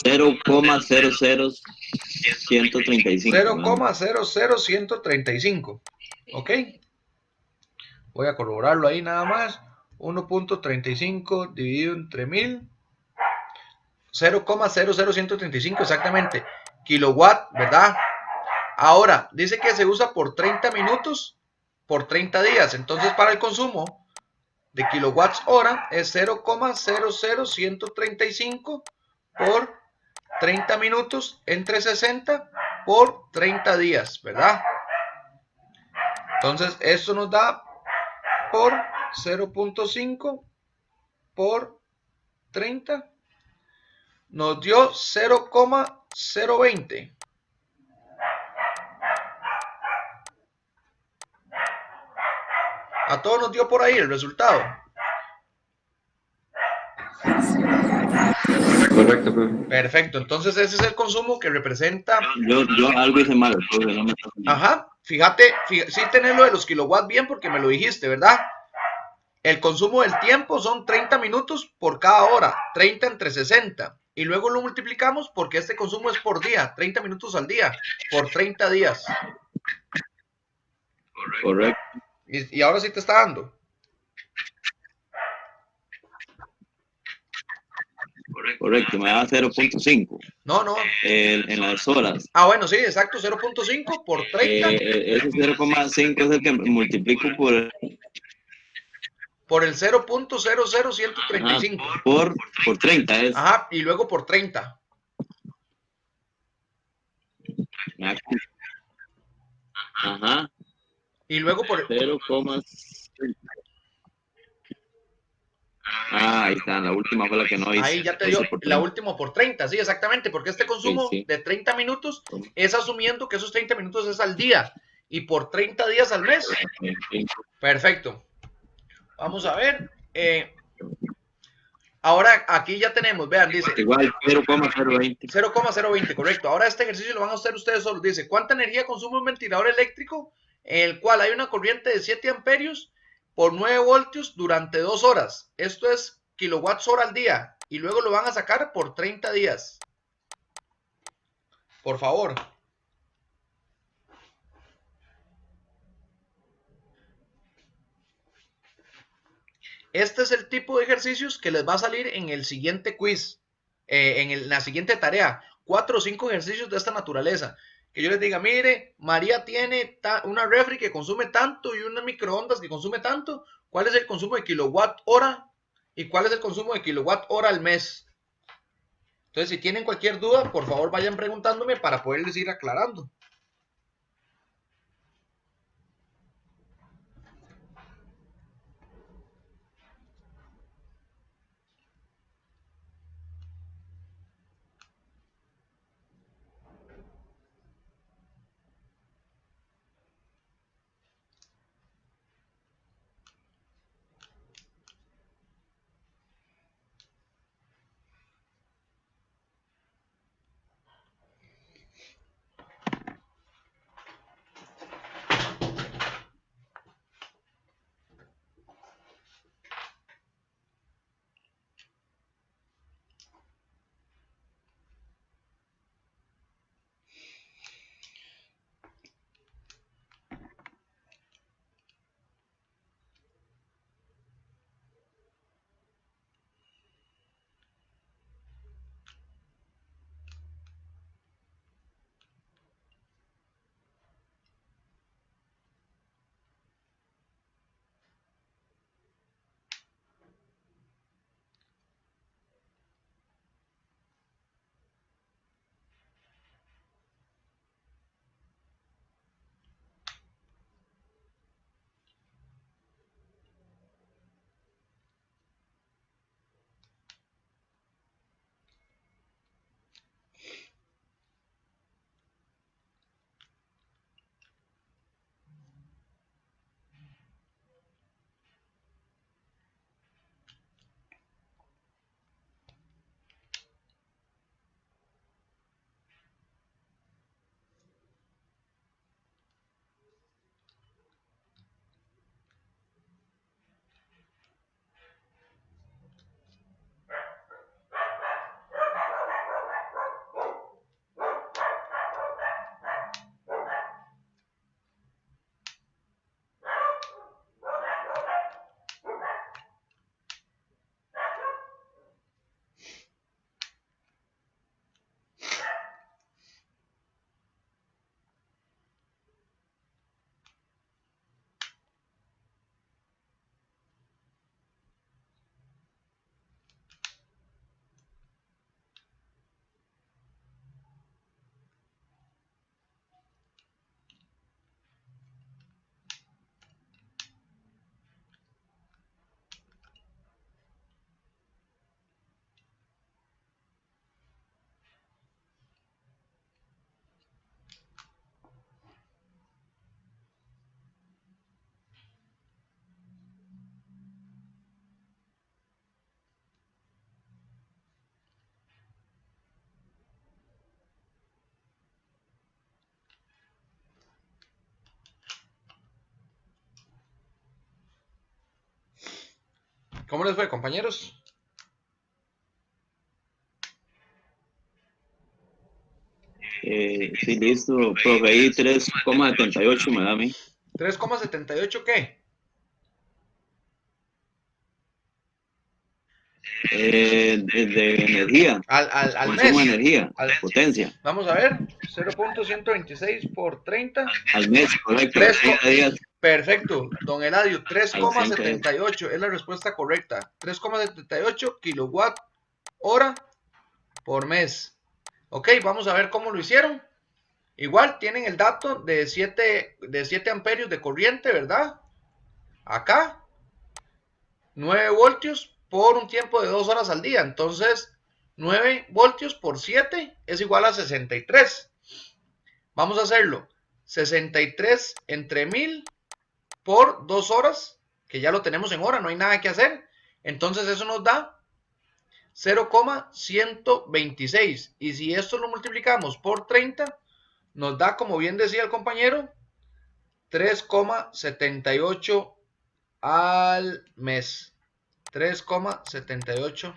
$0,00135. Ok. Voy a corroborarlo ahí nada más. 1.35 dividido entre 1000. 0,00135 exactamente. Kilowatt, ¿verdad? Ahora, dice que se usa por 30 minutos por 30 días. Entonces, para el consumo de kilowatts hora es 0,00135 por 30 minutos entre 60 por 30 días, ¿verdad? Entonces, esto nos da por 0.5 por 30. Nos dio 0,020. A todos nos dio por ahí el resultado. Correcto, profe. Perfecto, entonces ese es el consumo que representa. Yo algo hice mal, profe, no me está saliendo. Ajá, fíjate, sí tenés lo de los kilowatts bien porque me lo dijiste, ¿verdad? El consumo del tiempo son 30 minutos por cada hora, 30 entre 60. Y luego lo multiplicamos porque este consumo es por día, 30 minutos al día, por 30 días. Correcto. Y ahora sí te está dando. Correcto, me da 0.5 No. en las horas. Ah, bueno, sí, exacto, 0.5 por 30 Ese 0,5 es el que multiplico por el 0.00135. por 30 es. Ajá, y luego por 30. Ajá, Y luego por... 0,5. Ah, ahí está, la última fue la que no hice. Ahí ya te dio por la 30. última por 30, sí, exactamente, porque este consumo Sí. de 30 minutos es asumiendo que esos 30 minutos es al día y por 30 días al mes. Perfecto. Vamos a ver. Ahora aquí ya tenemos, vean, dice Igual 0,020. 0,020, correcto. Ahora este ejercicio lo van a hacer ustedes solos. Dice, ¿cuánta energía consume un ventilador eléctrico en el cual hay una corriente de 7 amperios por 9 voltios durante 2 horas? Esto es kilowatts hora al día. Y luego lo van a sacar por 30 días. Por favor. Este es el tipo de ejercicios que les va a salir en el siguiente quiz, en la siguiente tarea. 4 o 5 ejercicios de esta naturaleza. Que yo les diga, mire, María tiene una refri que consume tanto y una microondas que consume tanto. ¿Cuál es el consumo de kilowatt hora? ¿Y cuál es el consumo de kilowatt hora al mes? Entonces, si tienen cualquier duda, por favor vayan preguntándome para poderles ir aclarando. ¿Cómo les fue, compañeros? Sí, listo, profe, ahí 3,78 me da a mí. 3,78, ¿qué? De energía, Al consumo de mes. energía, Al- potencia, vamos a ver. 0.126 por 30. al mes, correcto, 3, 30 días perfecto, don Eladio. al 100 3,78 es la respuesta correcta. 3,78 kilowatt hora por mes. Ok, vamos a ver cómo lo hicieron. Igual tienen el dato de 7 amperios de corriente, ¿verdad? Acá, 9 voltios por un tiempo de 2 horas al día. Entonces, 9 voltios por 7 es igual a 63. Vamos a hacerlo. 63 entre 1000 por 2 horas, que ya lo tenemos en hora, no hay nada que hacer. Entonces eso nos da 0,126. Y si esto lo multiplicamos por 30, nos da, como bien decía el compañero, 3,78 al mes. 3,78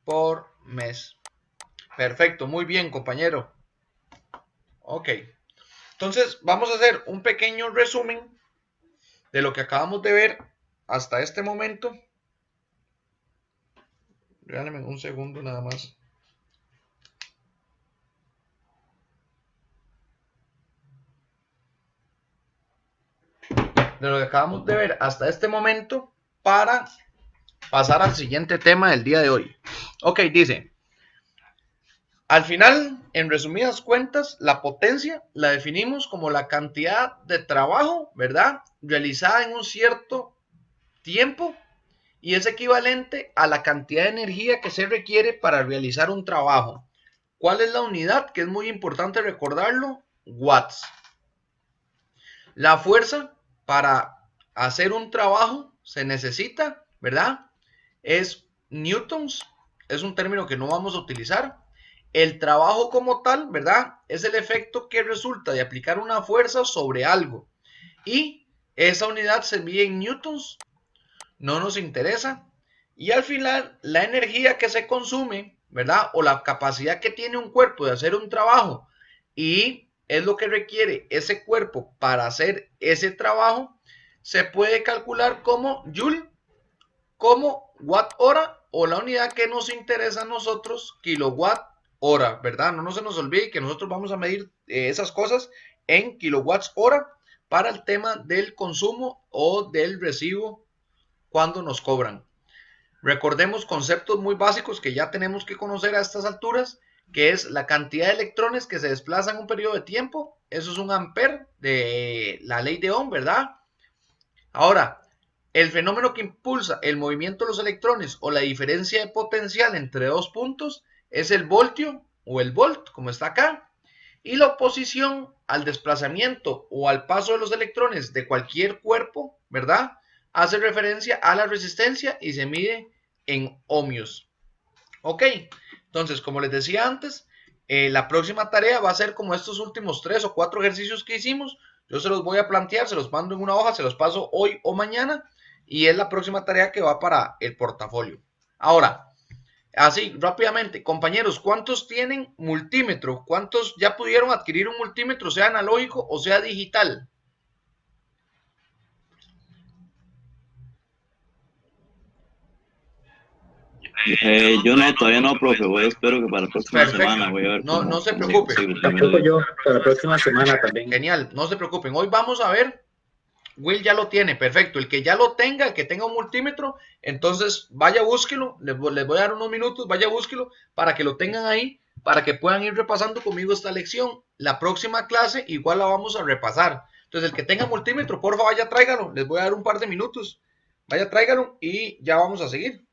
por mes. Perfecto, muy bien, compañero. Ok. Entonces, vamos a hacer un pequeño resumen de lo que acabamos de ver hasta este momento. Regálenme un segundo nada más. De lo que acabamos de ver hasta este momento para pasar al siguiente tema del día de hoy. Ok, dice, al final, en resumidas cuentas, la potencia la definimos como la cantidad de trabajo, ¿verdad? Realizada en un cierto tiempo y es equivalente a la cantidad de energía que se requiere para realizar un trabajo. ¿Cuál es la unidad? Que es muy importante recordarlo. Watts. La fuerza para hacer un trabajo se necesita, ¿verdad? Es newtons, es un término que no vamos a utilizar. El trabajo como tal, ¿verdad? Es el efecto que resulta de aplicar una fuerza sobre algo. Y esa unidad se mide en newtons, no nos interesa. Y al final, la energía que se consume, ¿verdad? O la capacidad que tiene un cuerpo de hacer un trabajo y es lo que requiere ese cuerpo para hacer ese trabajo, se puede calcular como joule, como watt hora o la unidad que nos interesa a nosotros, kilowatt hora, ¿verdad? No se nos olvide que nosotros vamos a medir esas cosas en kilowatts hora para el tema del consumo o del recibo cuando nos cobran. Recordemos conceptos muy básicos que ya tenemos que conocer a estas alturas, que es la cantidad de electrones que se desplazan en un periodo de tiempo. Eso es un ampere de la ley de Ohm, ¿verdad? Ahora, el fenómeno que impulsa el movimiento de los electrones o la diferencia de potencial entre dos puntos es el voltio o el volt, como está acá. Y la oposición al desplazamiento o al paso de los electrones de cualquier cuerpo, ¿verdad? Hace referencia a la resistencia y se mide en ohmios. Ok, entonces, como les decía antes, la próxima tarea va a ser como estos últimos 3 o 4 ejercicios que hicimos. Yo se los voy a plantear, se los mando en una hoja, se los paso hoy o mañana y es la próxima tarea que va para el portafolio. Ahora, así, rápidamente, compañeros, ¿cuántos tienen multímetro? ¿Cuántos ya pudieron adquirir un multímetro, sea analógico o sea digital? Yo no, todavía no, profe. Espero que para la próxima semana Perfecto, voy a ver no se cómo preocupen. consigo primero Tampoco Dios. yo, para la próxima semana también. Genial, no se preocupen. Hoy vamos a ver, Will ya lo tiene, perfecto. El que ya lo tenga, el que tenga un multímetro, entonces vaya búsquelo, les voy a dar unos minutos, vaya búsquelo para que lo tengan ahí, para que puedan ir repasando conmigo esta lección. La próxima clase igual la vamos a repasar. Entonces el que tenga multímetro, porfa, vaya tráigalo, les voy a dar un par de minutos. Vaya tráigalo y ya vamos a seguir.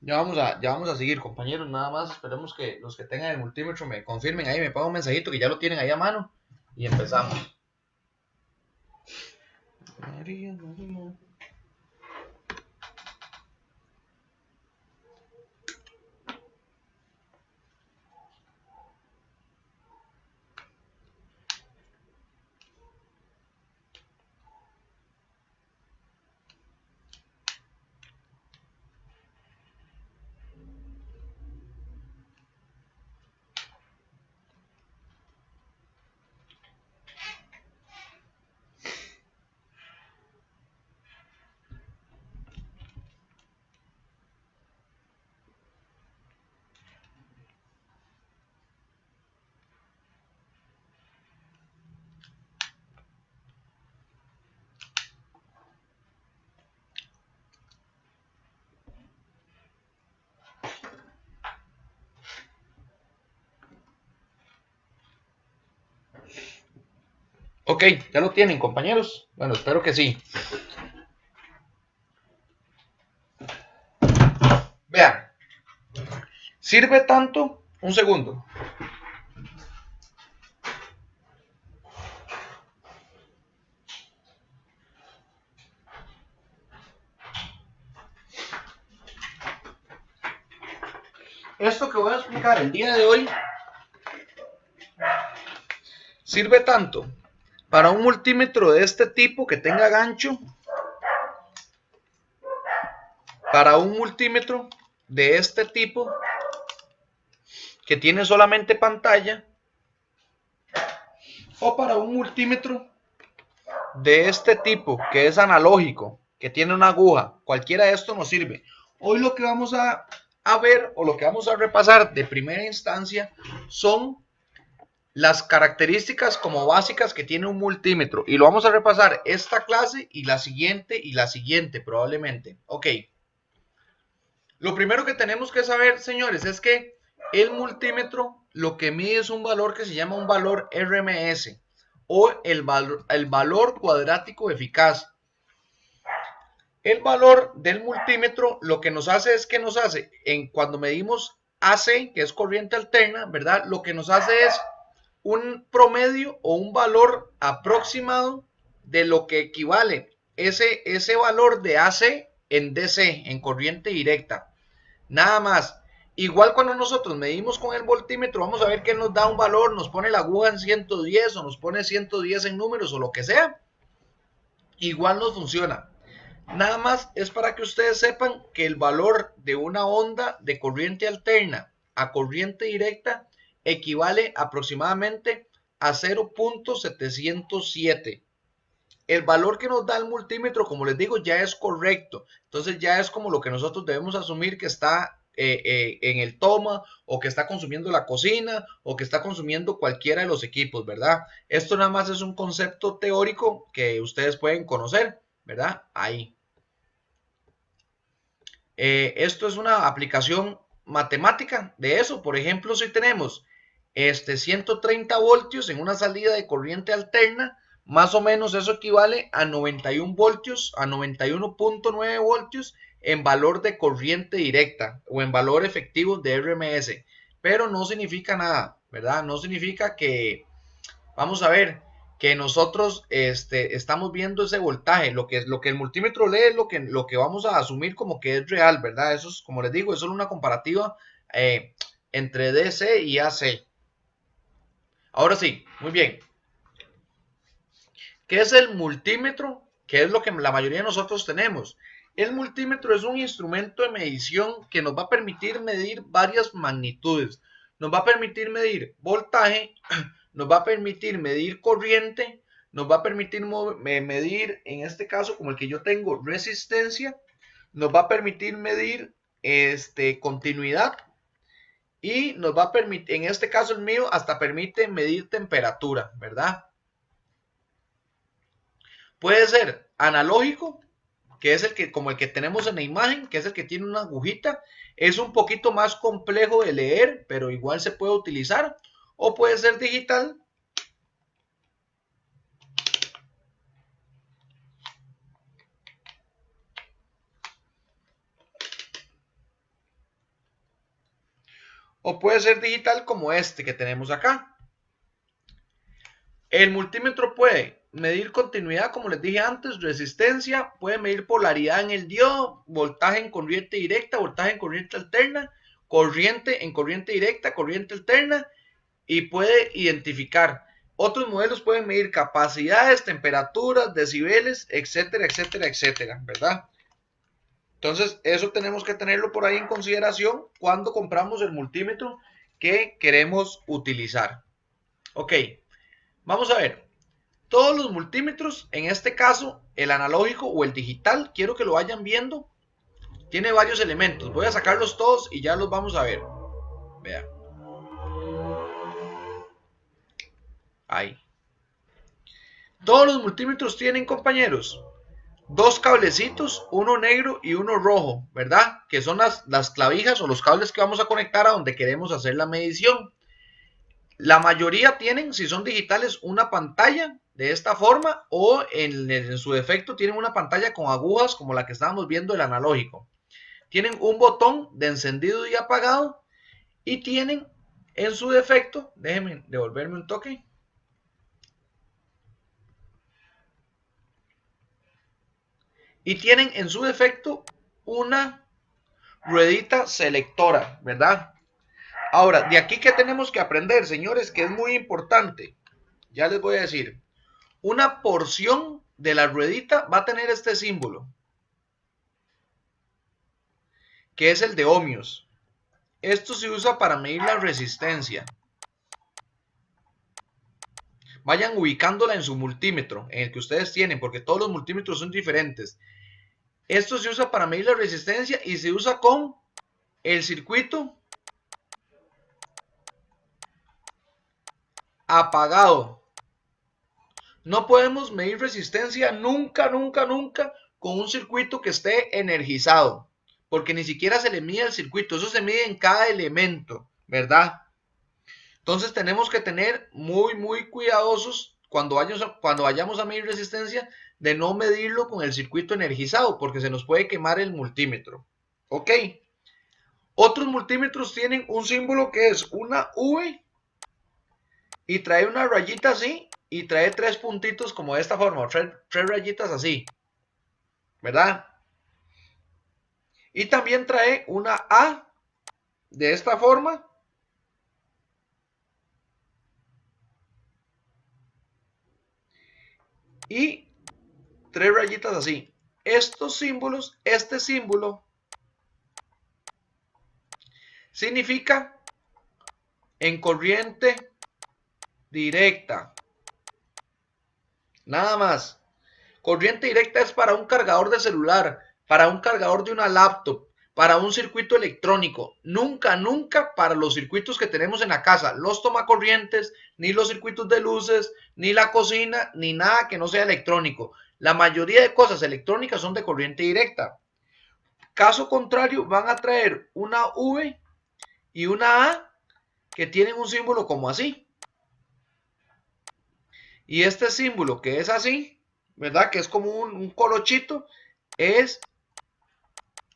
ya vamos a seguir, compañeros. Nada más esperemos que los que tengan el multímetro me confirmen ahí, me pongan un mensajito que ya lo tienen ahí a mano y empezamos. María, María. Ok, ya lo tienen, compañeros. Bueno, espero que sí. Vean, sirve tanto, un segundo. Esto que voy a explicar el día de hoy sirve tanto para un multímetro de este tipo que tenga gancho, para un multímetro de este tipo que tiene solamente pantalla, o para un multímetro de este tipo que es analógico, que tiene una aguja. Cualquiera de estos nos sirve. Hoy lo que vamos a ver o lo que vamos a repasar de primera instancia son las características como básicas que tiene un multímetro, y lo vamos a repasar esta clase y la siguiente probablemente. Ok, lo primero que tenemos que saber, señores, es que el multímetro lo que mide es un valor que se llama un valor RMS, o el valor cuadrático eficaz. El valor del multímetro lo que nos hace es que nos hace, cuando medimos AC, que es corriente alterna, ¿verdad? Lo que nos hace es un promedio o un valor aproximado de lo que equivale ese valor de AC en DC, en corriente directa. Nada más. Igual cuando nosotros medimos con el voltímetro, vamos a ver que nos da un valor, nos pone la aguja en 110 o nos pone 110 en números o lo que sea. Igual nos funciona. Nada más es para que ustedes sepan que el valor de una onda de corriente alterna a corriente directa equivale aproximadamente a 0.707. El valor que nos da el multímetro, como les digo, ya es correcto. Entonces ya es como lo que nosotros debemos asumir que está en el toma, o que está consumiendo la cocina, o que está consumiendo cualquiera de los equipos, ¿verdad? Esto nada más es un concepto teórico que ustedes pueden conocer, ¿verdad? Ahí. Esto es una aplicación matemática de eso. Por ejemplo, si tenemos 130 voltios en una salida de corriente alterna, más o menos eso equivale a 91 voltios, a 91.9 voltios en valor de corriente directa o en valor efectivo de RMS. Pero no significa nada, ¿verdad? No significa que, vamos a ver, que nosotros estamos viendo ese voltaje. Lo que el multímetro lee es lo que vamos a asumir como que es real, ¿verdad? Eso es, como les digo, es solo una comparativa entre DC y AC. Ahora sí, muy bien. ¿Qué es el multímetro? ¿Qué es lo que la mayoría de nosotros tenemos? El multímetro es un instrumento de medición que nos va a permitir medir varias magnitudes. Nos va a permitir medir voltaje, nos va a permitir medir corriente, nos va a permitir medir, en este caso, como el que yo tengo, resistencia, nos va a permitir medir continuidad, y nos va a permitir, en este caso el mío, hasta permite medir temperatura, ¿verdad? Puede ser analógico, que es el que, como el que tenemos en la imagen, que es el que tiene una agujita. Es un poquito más complejo de leer, pero igual se puede utilizar. O puede ser digital, o puede ser digital como este que tenemos acá. El multímetro puede medir continuidad, como les dije antes, resistencia, puede medir polaridad en el diodo, voltaje en corriente directa, voltaje en corriente alterna, corriente en corriente directa, corriente alterna, y puede identificar. Otros modelos pueden medir capacidades, temperaturas, decibeles, etcétera, etcétera, etcétera, ¿verdad? Entonces, eso tenemos que tenerlo por ahí en consideración cuando compramos el multímetro que queremos utilizar. Ok, vamos a ver. Todos los multímetros, en este caso, el analógico o el digital, quiero que lo vayan viendo. Tiene varios elementos. Voy a sacarlos todos y ya los vamos a ver. Vean. Ahí. Todos los multímetros tienen, compañeros, dos cablecitos, uno negro y uno rojo, ¿verdad? Que son las clavijas o los cables que vamos a conectar a donde queremos hacer la medición. La mayoría tienen, si son digitales, una pantalla de esta forma o en su defecto tienen una pantalla con agujas como la que estábamos viendo el analógico. Tienen un botón de encendido y apagado y tienen en su defecto, déjenme devolverme un toque. Y tienen en su defecto una ruedita selectora, ¿verdad? Ahora, de aquí que tenemos que aprender, señores, que es muy importante. Ya les voy a decir. Una porción de la ruedita va a tener este símbolo, que es el de ohmios. Esto se usa para medir la resistencia. Vayan ubicándola en su multímetro, en el que ustedes tienen, porque todos los multímetros son diferentes. Esto se usa para medir la resistencia y se usa con el circuito apagado. No podemos medir resistencia nunca, nunca, nunca con un circuito que esté energizado, porque ni siquiera se le mide el circuito, eso se mide en cada elemento, ¿verdad? Entonces tenemos que tener muy cuidadosos cuando vayamos a medir resistencia de no medirlo con el circuito energizado, porque se nos puede quemar el multímetro. ¿Ok? Otros multímetros tienen un símbolo que es una V y trae una rayita así y trae tres puntitos como de esta forma, tres rayitas así, ¿verdad? Y también trae una A de esta forma y tres rayitas así. Estos símbolos, este símbolo significa en corriente directa. Nada más. Corriente directa es para un cargador de celular, para un cargador de una laptop, para un circuito electrónico. Nunca, nunca para los circuitos que tenemos en la casa. Los tomacorrientes, ni los circuitos de luces, ni la cocina, ni nada que no sea electrónico. La mayoría de cosas electrónicas son de corriente directa. Caso contrario, van a traer una V y una A que tienen un símbolo como así. Y este símbolo que es así, ¿verdad? Que es como un colochito, es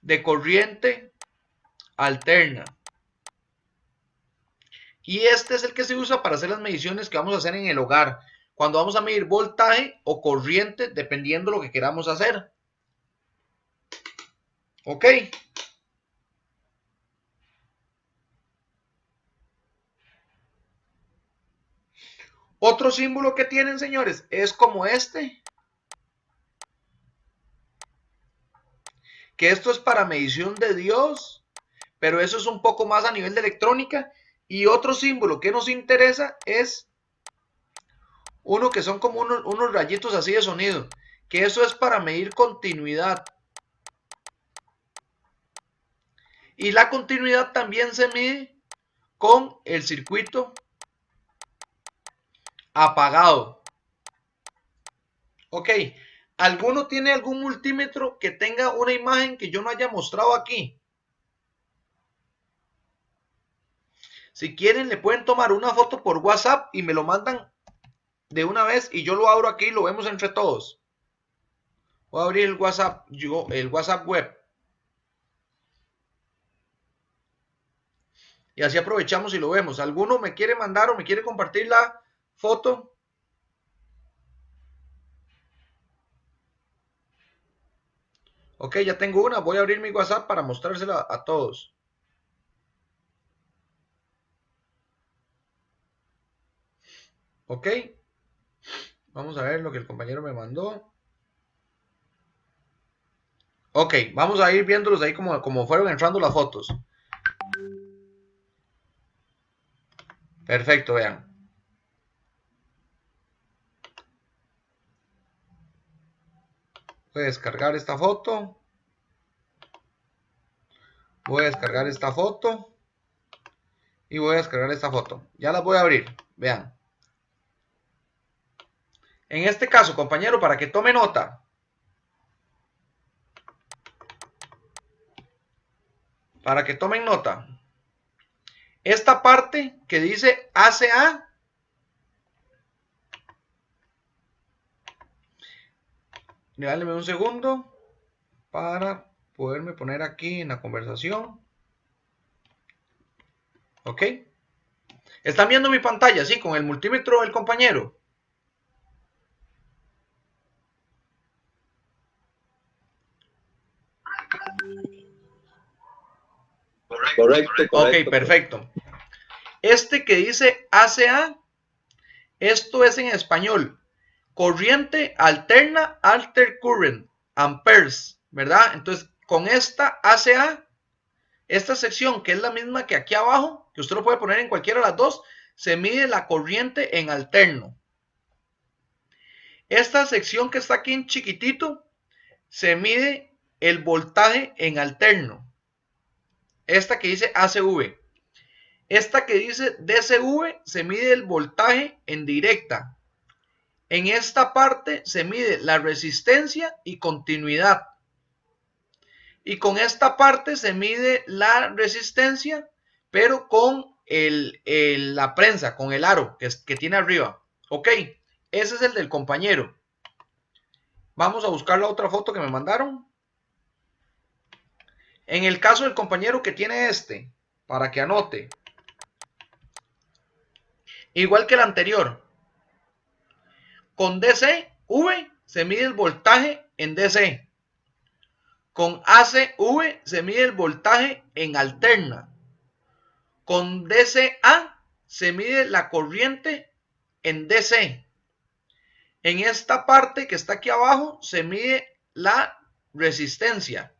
de corriente alterna. Y este es el que se usa para hacer las mediciones que vamos a hacer en el hogar, cuando vamos a medir voltaje o corriente, dependiendo de lo que queramos hacer. ¿Ok? Otro símbolo que tienen, señores, es como este. Que esto es para medición de diodos, pero eso es un poco más a nivel de electrónica. Y otro símbolo que nos interesa es uno que son como unos rayitos así de sonido, que eso es para medir continuidad. Y la continuidad también se mide con el circuito apagado. Ok, ¿alguno tiene algún multímetro que tenga una imagen que yo no haya mostrado aquí? Si quieren, le pueden tomar una foto por WhatsApp y me lo mandan de una vez y yo lo abro aquí y lo vemos entre todos. Voy a abrir el WhatsApp, el WhatsApp web. y así aprovechamos y lo vemos. ¿Alguno me quiere mandar o me quiere compartir la foto? Ok, ya tengo una. Voy a abrir mi WhatsApp para mostrársela a todos. Ok. Vamos a ver lo que el compañero me mandó. Ok, vamos a ir viéndolos ahí como fueron entrando las fotos. Perfecto, vean. Voy a descargar esta foto. Voy a descargar esta foto. Y voy a descargar esta foto. Ya las voy a abrir. Vean. En este caso, compañero, para que tome nota. Para que tomen nota. Esta parte que dice ACA. Dale un segundo. Para poderme poner aquí en la conversación. Ok. ¿Están viendo mi pantalla? Sí, con el multímetro del compañero. Correcto. Ok, perfecto. Este que dice ACA, esto es en español. Corriente alterna, alter current, amperes, ¿verdad? Entonces, con esta ACA, esta sección que es la misma que aquí abajo, que usted lo puede poner en cualquiera de las dos, se mide la corriente en alterno. Esta sección que está aquí en chiquitito, se mide el voltaje en alterno. Esta que dice ACV. Esta que dice DCV se mide el voltaje en directa. En esta parte se mide la resistencia y continuidad. Y con esta parte se mide la resistencia, pero con la prensa, con el aro que tiene arriba. Ok, ese es el del compañero. Vamos a buscar la otra foto que me mandaron. En el caso del compañero que tiene este, para que anote. Igual que el anterior. Con DCV se mide el voltaje en DC. Con ACV se mide el voltaje en alterna. Con DCA se mide la corriente en DC. En esta parte que está aquí abajo se mide la resistencia.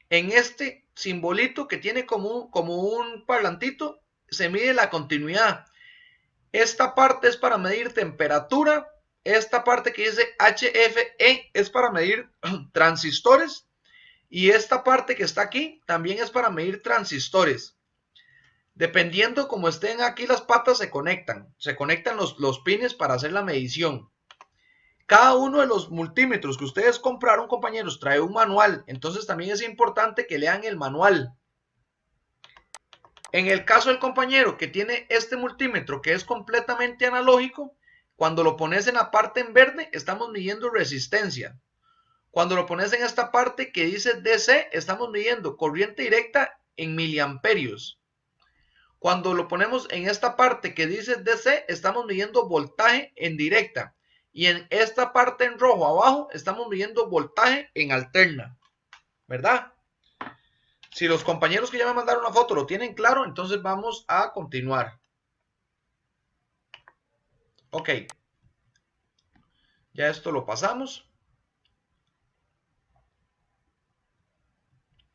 En este simbolito que tiene como un parlantito se mide la continuidad. Esta parte es para medir temperatura. Esta parte que dice HFE es para medir transistores. Y esta parte que está aquí también es para medir transistores. Dependiendo como estén aquí las patas se conectan. Se conectan los pines para hacer la medición. Cada uno de los multímetros que ustedes compraron, compañeros, trae un manual. Entonces también es importante que lean el manual. En el caso del compañero que tiene este multímetro que es completamente analógico, cuando lo pones en la parte en verde, estamos midiendo resistencia. Cuando lo pones en esta parte que dice DC, estamos midiendo corriente directa en miliamperios. Cuando lo ponemos en esta parte que dice DC, estamos midiendo voltaje en directa. Y en esta parte en rojo abajo, estamos midiendo voltaje en alterna. ¿Verdad? Si los compañeros que ya me mandaron una foto lo tienen claro, entonces vamos a continuar. Ok. Ya esto lo pasamos.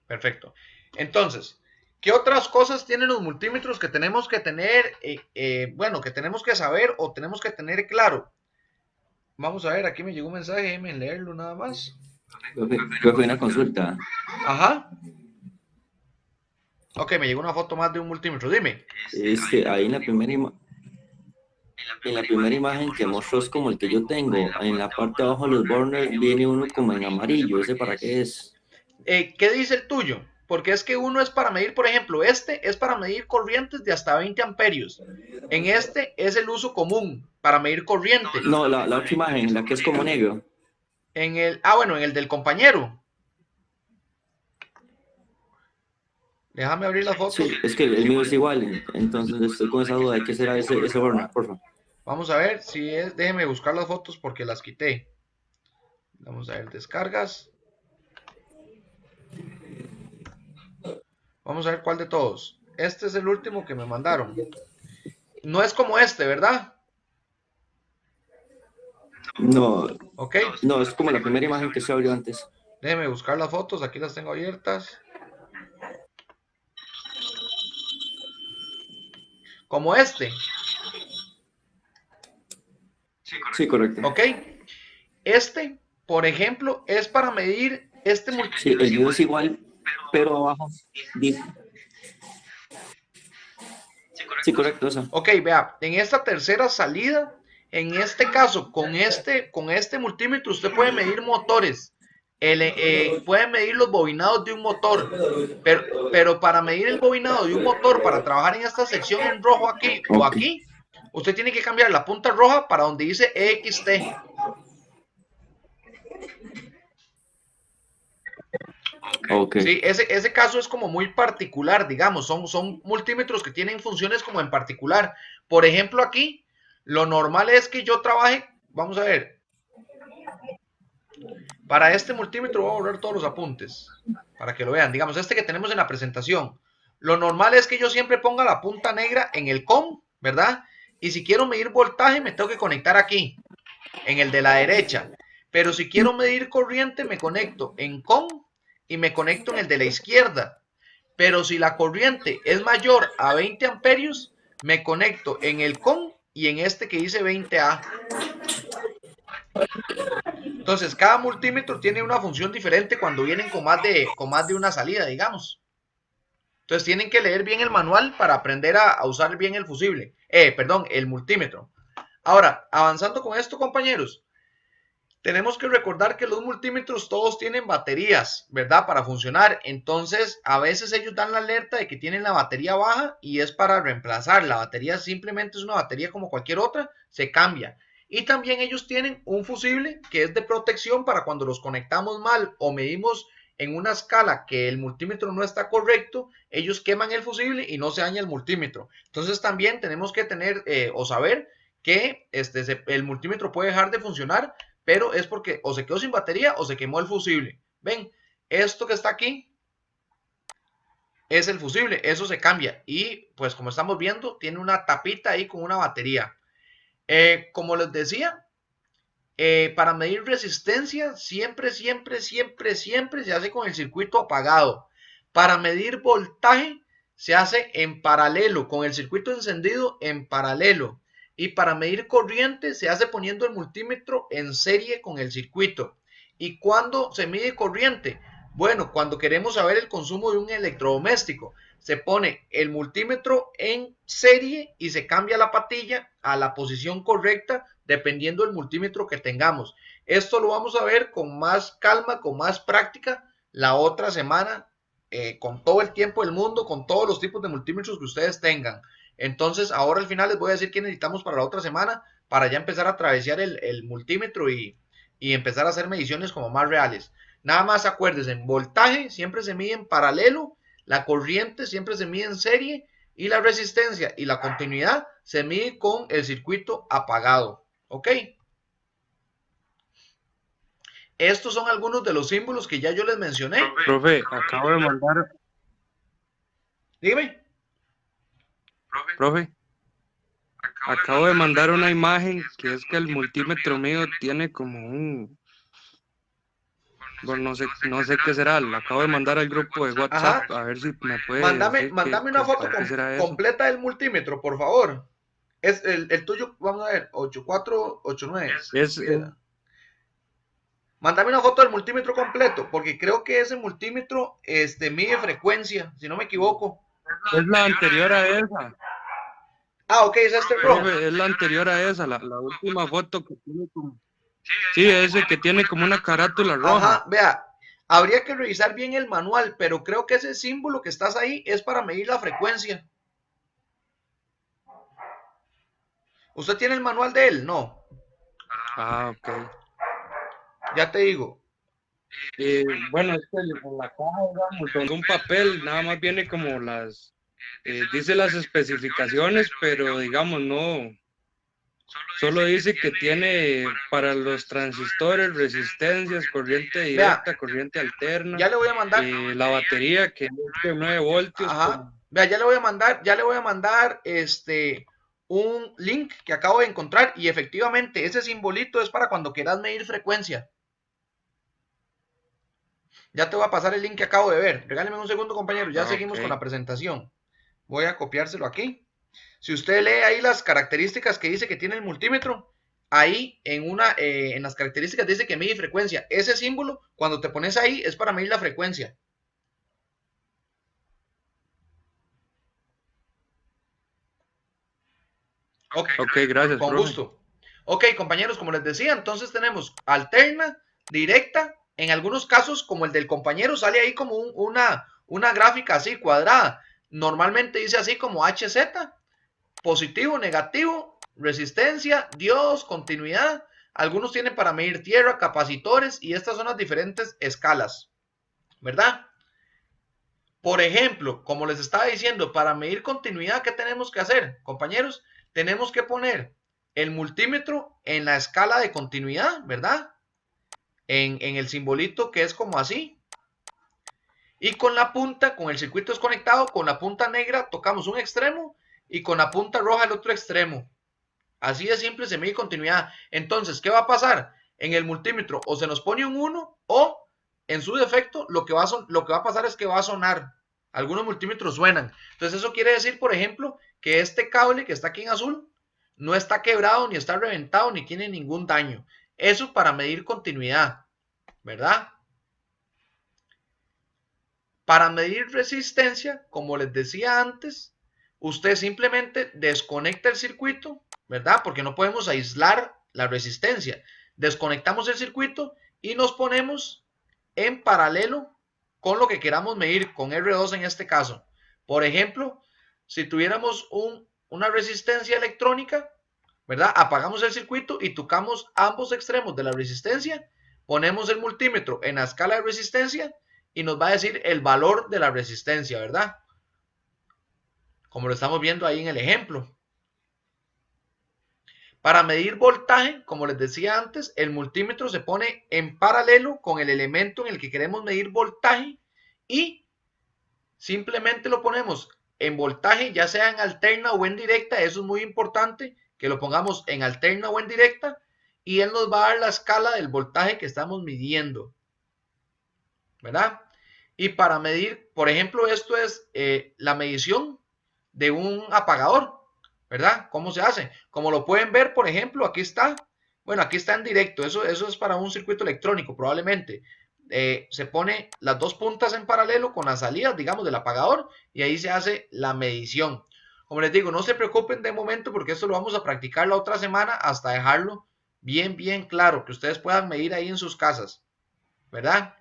Perfecto. Entonces, ¿qué otras cosas tienen los multímetros que tenemos que tener, bueno, que tenemos que saber o tenemos que tener claro? Vamos a ver, aquí me llegó un mensaje, déjenme leerlo nada más. Creo que una consulta. Ajá. Ok, me llegó una foto más de un multímetro, dime. Ahí en la primera imagen que mostró es como el que yo tengo. En la parte de abajo de los burners viene uno como en amarillo. ¿Ese para qué es? ¿Qué dice el tuyo? Porque es que uno es para medir, por ejemplo, este es para medir corrientes de hasta 20 amperios. En este es el uso común para medir corriente. No, la otra imagen, la que es como negro. Bueno, en el del compañero. Déjame abrir las fotos. Sí, es que el mío es igual, entonces estoy con esa duda de qué será ese burner, por favor. Vamos a ver si es. Déjeme buscar las fotos porque las quité. Vamos a ver, descargas. Vamos a ver cuál de todos. Este es el último que me mandaron. No es como este, ¿verdad? No, Ok. no, es como la primera imagen que se abrió antes. Déjeme buscar las fotos. Aquí las tengo abiertas. Como este. Sí, correcto. Ok. Este, por ejemplo, es para medir este Sí, el mío es igual, pero abajo dice. Sí, correcto, esa. Ok, vea, en esta tercera salida, en este caso, con este multímetro, usted puede medir motores, puede medir los bobinados de un motor, pero para medir el bobinado de un motor, para trabajar en esta sección en rojo aquí o Ok, aquí, usted tiene que cambiar la punta roja para donde dice EXT. ok. Sí, ese caso es como muy particular, digamos, son multímetros que tienen funciones como en particular. Por ejemplo, aquí, lo normal es que yo trabaje, vamos a ver, para este multímetro voy a borrar todos los apuntes, para que lo vean, digamos, este que tenemos en la presentación. Lo normal es que yo siempre ponga la punta negra en el COM, ¿verdad? Y si quiero medir voltaje, me tengo que conectar aquí, en el de la derecha. Pero si quiero medir corriente, me conecto en COM y me conecto en el de la izquierda. Pero si la corriente es mayor a 20 amperios, me conecto en el COM y en este que dice 20A. Entonces, cada multímetro tiene una función diferente cuando vienen con más de una salida, digamos. Entonces, tienen que leer bien el manual para aprender a usar bien el fusible. Perdón, el multímetro. Ahora, avanzando con esto, compañeros, tenemos que recordar que los multímetros todos tienen baterías, ¿verdad? Para funcionar. Entonces, a veces ellos dan la alerta de que tienen la batería baja y es para reemplazar. La batería simplemente es una batería como cualquier otra, se cambia. Y también ellos tienen un fusible que es de protección para cuando los conectamos mal o medimos en una escala que el multímetro no está correcto, ellos queman el fusible y no se daña el multímetro. Entonces también tenemos que tener o saber que el multímetro puede dejar de funcionar, pero es porque o se quedó sin batería o se quemó el fusible. Ven, esto que está aquí es el fusible, eso se cambia y pues como estamos viendo tiene una tapita ahí con una batería. Como les decía, para medir resistencia siempre se hace con el circuito apagado. Para medir voltaje se hace en paralelo, con el circuito encendido en paralelo. Y para medir corriente se hace poniendo el multímetro en serie con el circuito. ¿Y cuándo se mide corriente? Bueno, cuando queremos saber el consumo de un electrodoméstico, se pone el multímetro en serie y se cambia la patilla a la posición correcta dependiendo del multímetro que tengamos. Esto lo vamos a ver con más calma, con más práctica la otra semana, con todo el tiempo del mundo, con todos los tipos de multímetros que ustedes tengan. Entonces, ahora al final les voy a decir qué necesitamos para la otra semana para ya empezar a travesear el multímetro y empezar a hacer mediciones como más reales. Nada más acuérdense, en voltaje siempre se mide en paralelo, la corriente siempre se mide en serie y la resistencia y la continuidad se mide con el circuito apagado. ¿Ok? Estos son algunos de los símbolos que ya yo les mencioné. Profe, acabo de mandar, Dígame. profe, acabo de mandar una imagen que es que el multímetro mío tiene como un, bueno, no sé qué será, lo acabo de mandar al grupo de WhatsApp, Ajá. a ver si me puede Mándame decir una foto para qué será eso. completa del multímetro, por favor. Es el tuyo, vamos a ver, 8489. Es, Mándame una foto del multímetro completo, porque creo que ese multímetro mide frecuencia, si no me equivoco. es la anterior a esa, Ah, ok, es este rojo. profe, es la anterior a esa, la última foto que tiene como, sí, ese que tiene como una carátula roja. Ajá, vea, habría que revisar bien el manual, pero creo que ese símbolo que estás ahí es para medir la frecuencia. ¿Usted tiene el manual de él? No, Ah, ok. ya te digo. Bueno, es que en la caja, digamos, en un papel, nada más viene como dice las especificaciones, pero digamos, no, solo dice que tiene para los transistores, resistencias, corriente Vea, directa, corriente alterna, ya le voy a mandar, la batería que es de 9 voltios. ajá, vea, ya le voy a mandar un link que acabo de encontrar y efectivamente ese simbolito es para cuando quieras medir frecuencia. Ya te voy a pasar el link que acabo de ver. Regáleme un segundo, compañero. Ya seguimos con la presentación. Voy a copiárselo aquí. Si usted lee ahí las características que dice que tiene el multímetro, ahí en las características dice que mide frecuencia. Ese símbolo, cuando te pones ahí, es para medir la frecuencia. Ok, gracias. Con gusto. Ok, compañeros, como les decía, entonces tenemos alterna, directa. En algunos casos, como el del compañero, sale ahí como una gráfica así cuadrada. Normalmente dice así como HZ, positivo, negativo, resistencia, diodos, continuidad. Algunos tienen para medir tierra, capacitores, y estas son las diferentes escalas, ¿verdad? Por ejemplo, como les estaba diciendo, para medir continuidad, ¿qué tenemos que hacer, compañeros? Tenemos que poner el multímetro en la escala de continuidad, ¿verdad? En el simbolito que es como así. Y con la punta, con el circuito desconectado, con la punta negra tocamos un extremo y con la punta roja el otro extremo. Así de simple se mide continuidad. Entonces, ¿qué va a pasar? En el multímetro o se nos pone un 1 o en su defecto lo que va a pasar es que va a sonar. Algunos multímetros suenan. Entonces eso quiere decir, por ejemplo, que este cable que está aquí en azul no está quebrado, ni está reventado, ni tiene ningún daño. Eso para medir continuidad, ¿verdad? Para medir resistencia, como les decía antes, usted simplemente desconecta el circuito, ¿verdad? Porque no podemos aislar la resistencia. Desconectamos el circuito y nos ponemos en paralelo con lo que queramos medir, con R2 en este caso. Por ejemplo, si tuviéramos una resistencia electrónica, ¿verdad? Apagamos el circuito y tocamos ambos extremos de la resistencia, ponemos el multímetro en la escala de resistencia y nos va a decir el valor de la resistencia, ¿verdad? Como lo estamos viendo ahí en el ejemplo. Para medir voltaje, como les decía antes, el multímetro se pone en paralelo con el elemento en el que queremos medir voltaje y simplemente lo ponemos en voltaje, ya sea en alterna o en directa. Eso es muy importante, que lo pongamos en alterna o en directa, y él nos va a dar la escala del voltaje que estamos midiendo, ¿verdad? Y para medir, por ejemplo, esto es la medición de un apagador, ¿verdad? ¿Cómo se hace? Como lo pueden ver, por ejemplo, aquí está. Bueno, aquí está en directo. Eso es para un circuito electrónico, probablemente. Se pone las dos puntas en paralelo con las salidas, digamos, del apagador y ahí se hace la medición. Como les digo, no se preocupen de momento porque esto lo vamos a practicar la otra semana hasta dejarlo bien, bien claro, que ustedes puedan medir ahí en sus casas, ¿verdad?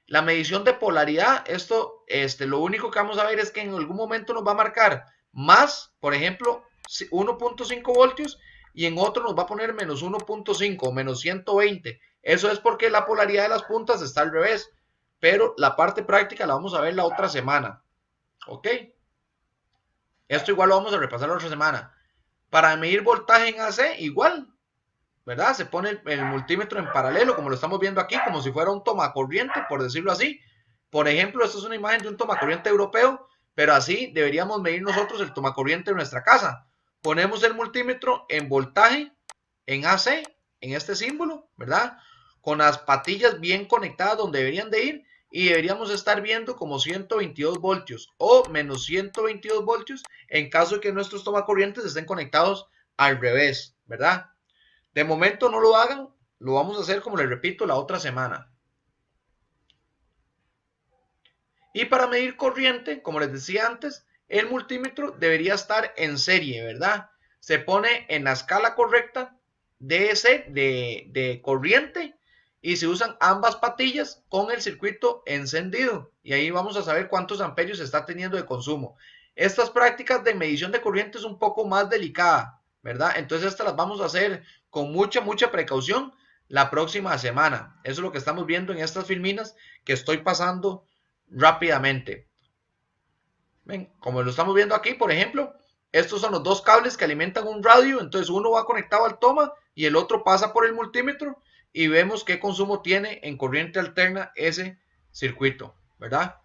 La medición de polaridad, esto, lo único que vamos a ver es que en algún momento nos va a marcar más, por ejemplo, 1.5 voltios y en otro nos va a poner menos 1.5 o menos 120. Eso es porque la polaridad de las puntas está al revés, pero la parte práctica la vamos a ver la otra semana. ¿Ok? Esto igual lo vamos a repasar la otra semana. Para medir voltaje en AC, igual, ¿verdad? Se pone el multímetro en paralelo, como lo estamos viendo aquí, como si fuera un tomacorriente, por decirlo así. Por ejemplo, esta es una imagen de un tomacorriente europeo, pero así deberíamos medir nosotros el tomacorriente de nuestra casa. Ponemos el multímetro en voltaje, en AC, en este símbolo, ¿verdad? Con las patillas bien conectadas donde deberían de ir y deberíamos estar viendo como 122 voltios o menos 122 voltios en caso de que nuestros tomacorrientes estén conectados al revés, ¿verdad? De momento no lo hagan, lo vamos a hacer, como les repito, la otra semana. Y para medir corriente, como les decía antes, el multímetro debería estar en serie, ¿verdad? Se pone en la escala correcta de corriente y se usan ambas patillas con el circuito encendido. Y ahí vamos a saber cuántos amperios está teniendo de consumo. Estas prácticas de medición de corriente es un poco más delicada, ¿verdad? Entonces estas las vamos a hacer con mucha precaución. la próxima semana. Eso es lo que estamos viendo en estas filminas que estoy pasando rápidamente. Ven, como lo estamos viendo aquí, por ejemplo, estos son los dos cables que alimentan un radio. Entonces uno va conectado al toma y el otro pasa por el multímetro y vemos qué consumo tiene en corriente alterna ese circuito, ¿verdad?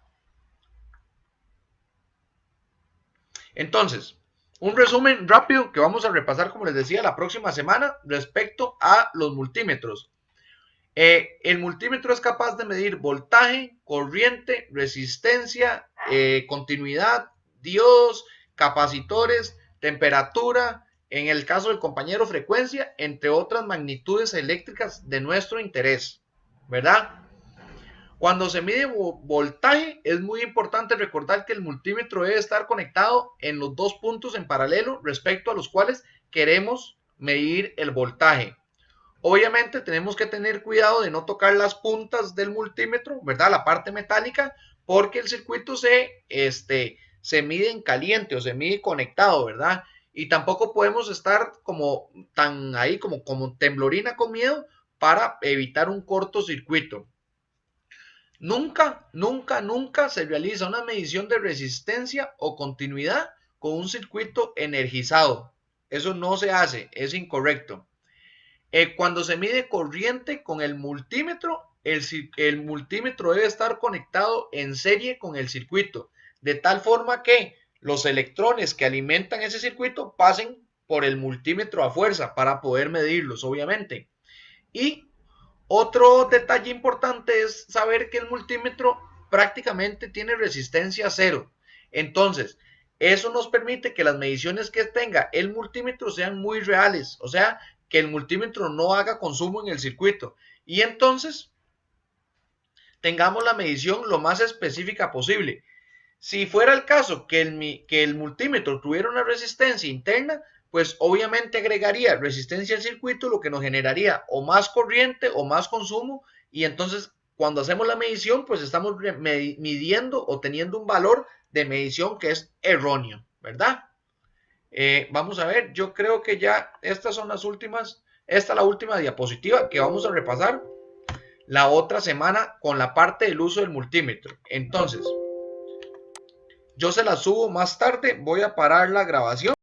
Entonces, un resumen rápido que vamos a repasar, como les decía, la próxima semana respecto a los multímetros. El multímetro es capaz de medir voltaje, corriente, resistencia, continuidad, diodos, capacitores, temperatura, en el caso del compañero frecuencia, entre otras magnitudes eléctricas de nuestro interés, ¿verdad? Cuando se mide voltaje, es muy importante recordar que el multímetro debe estar conectado en los dos puntos en paralelo respecto a los cuales queremos medir el voltaje. Obviamente tenemos que tener cuidado de no tocar las puntas del multímetro, ¿verdad? La parte metálica, porque el circuito se mide en caliente o se mide conectado, ¿verdad? Y tampoco podemos estar como tan ahí como temblorina con miedo para evitar un cortocircuito. Nunca, nunca, nunca se realiza una medición de resistencia o continuidad con un circuito energizado. Eso no se hace, es incorrecto. Cuando se mide corriente con el multímetro, el multímetro debe estar conectado en serie con el circuito, de tal forma que los electrones que alimentan ese circuito pasen por el multímetro a fuerza para poder medirlos, obviamente. Y otro detalle importante es saber que el multímetro prácticamente tiene resistencia cero. Entonces, eso nos permite que las mediciones que tenga el multímetro sean muy reales, o sea, que el multímetro no haga consumo en el circuito. Y entonces, tengamos la medición lo más específica posible. Si fuera el caso que el multímetro tuviera una resistencia interna, pues obviamente agregaría resistencia al circuito, lo que nos generaría o más corriente o más consumo, y entonces cuando hacemos la medición, pues estamos midiendo o teniendo un valor de medición que es erróneo, ¿verdad? Vamos a ver, yo creo que ya estas son las últimas, esta es la última diapositiva que vamos a repasar la otra semana con la parte del uso del multímetro. Entonces, yo se la subo más tarde, voy a parar la grabación.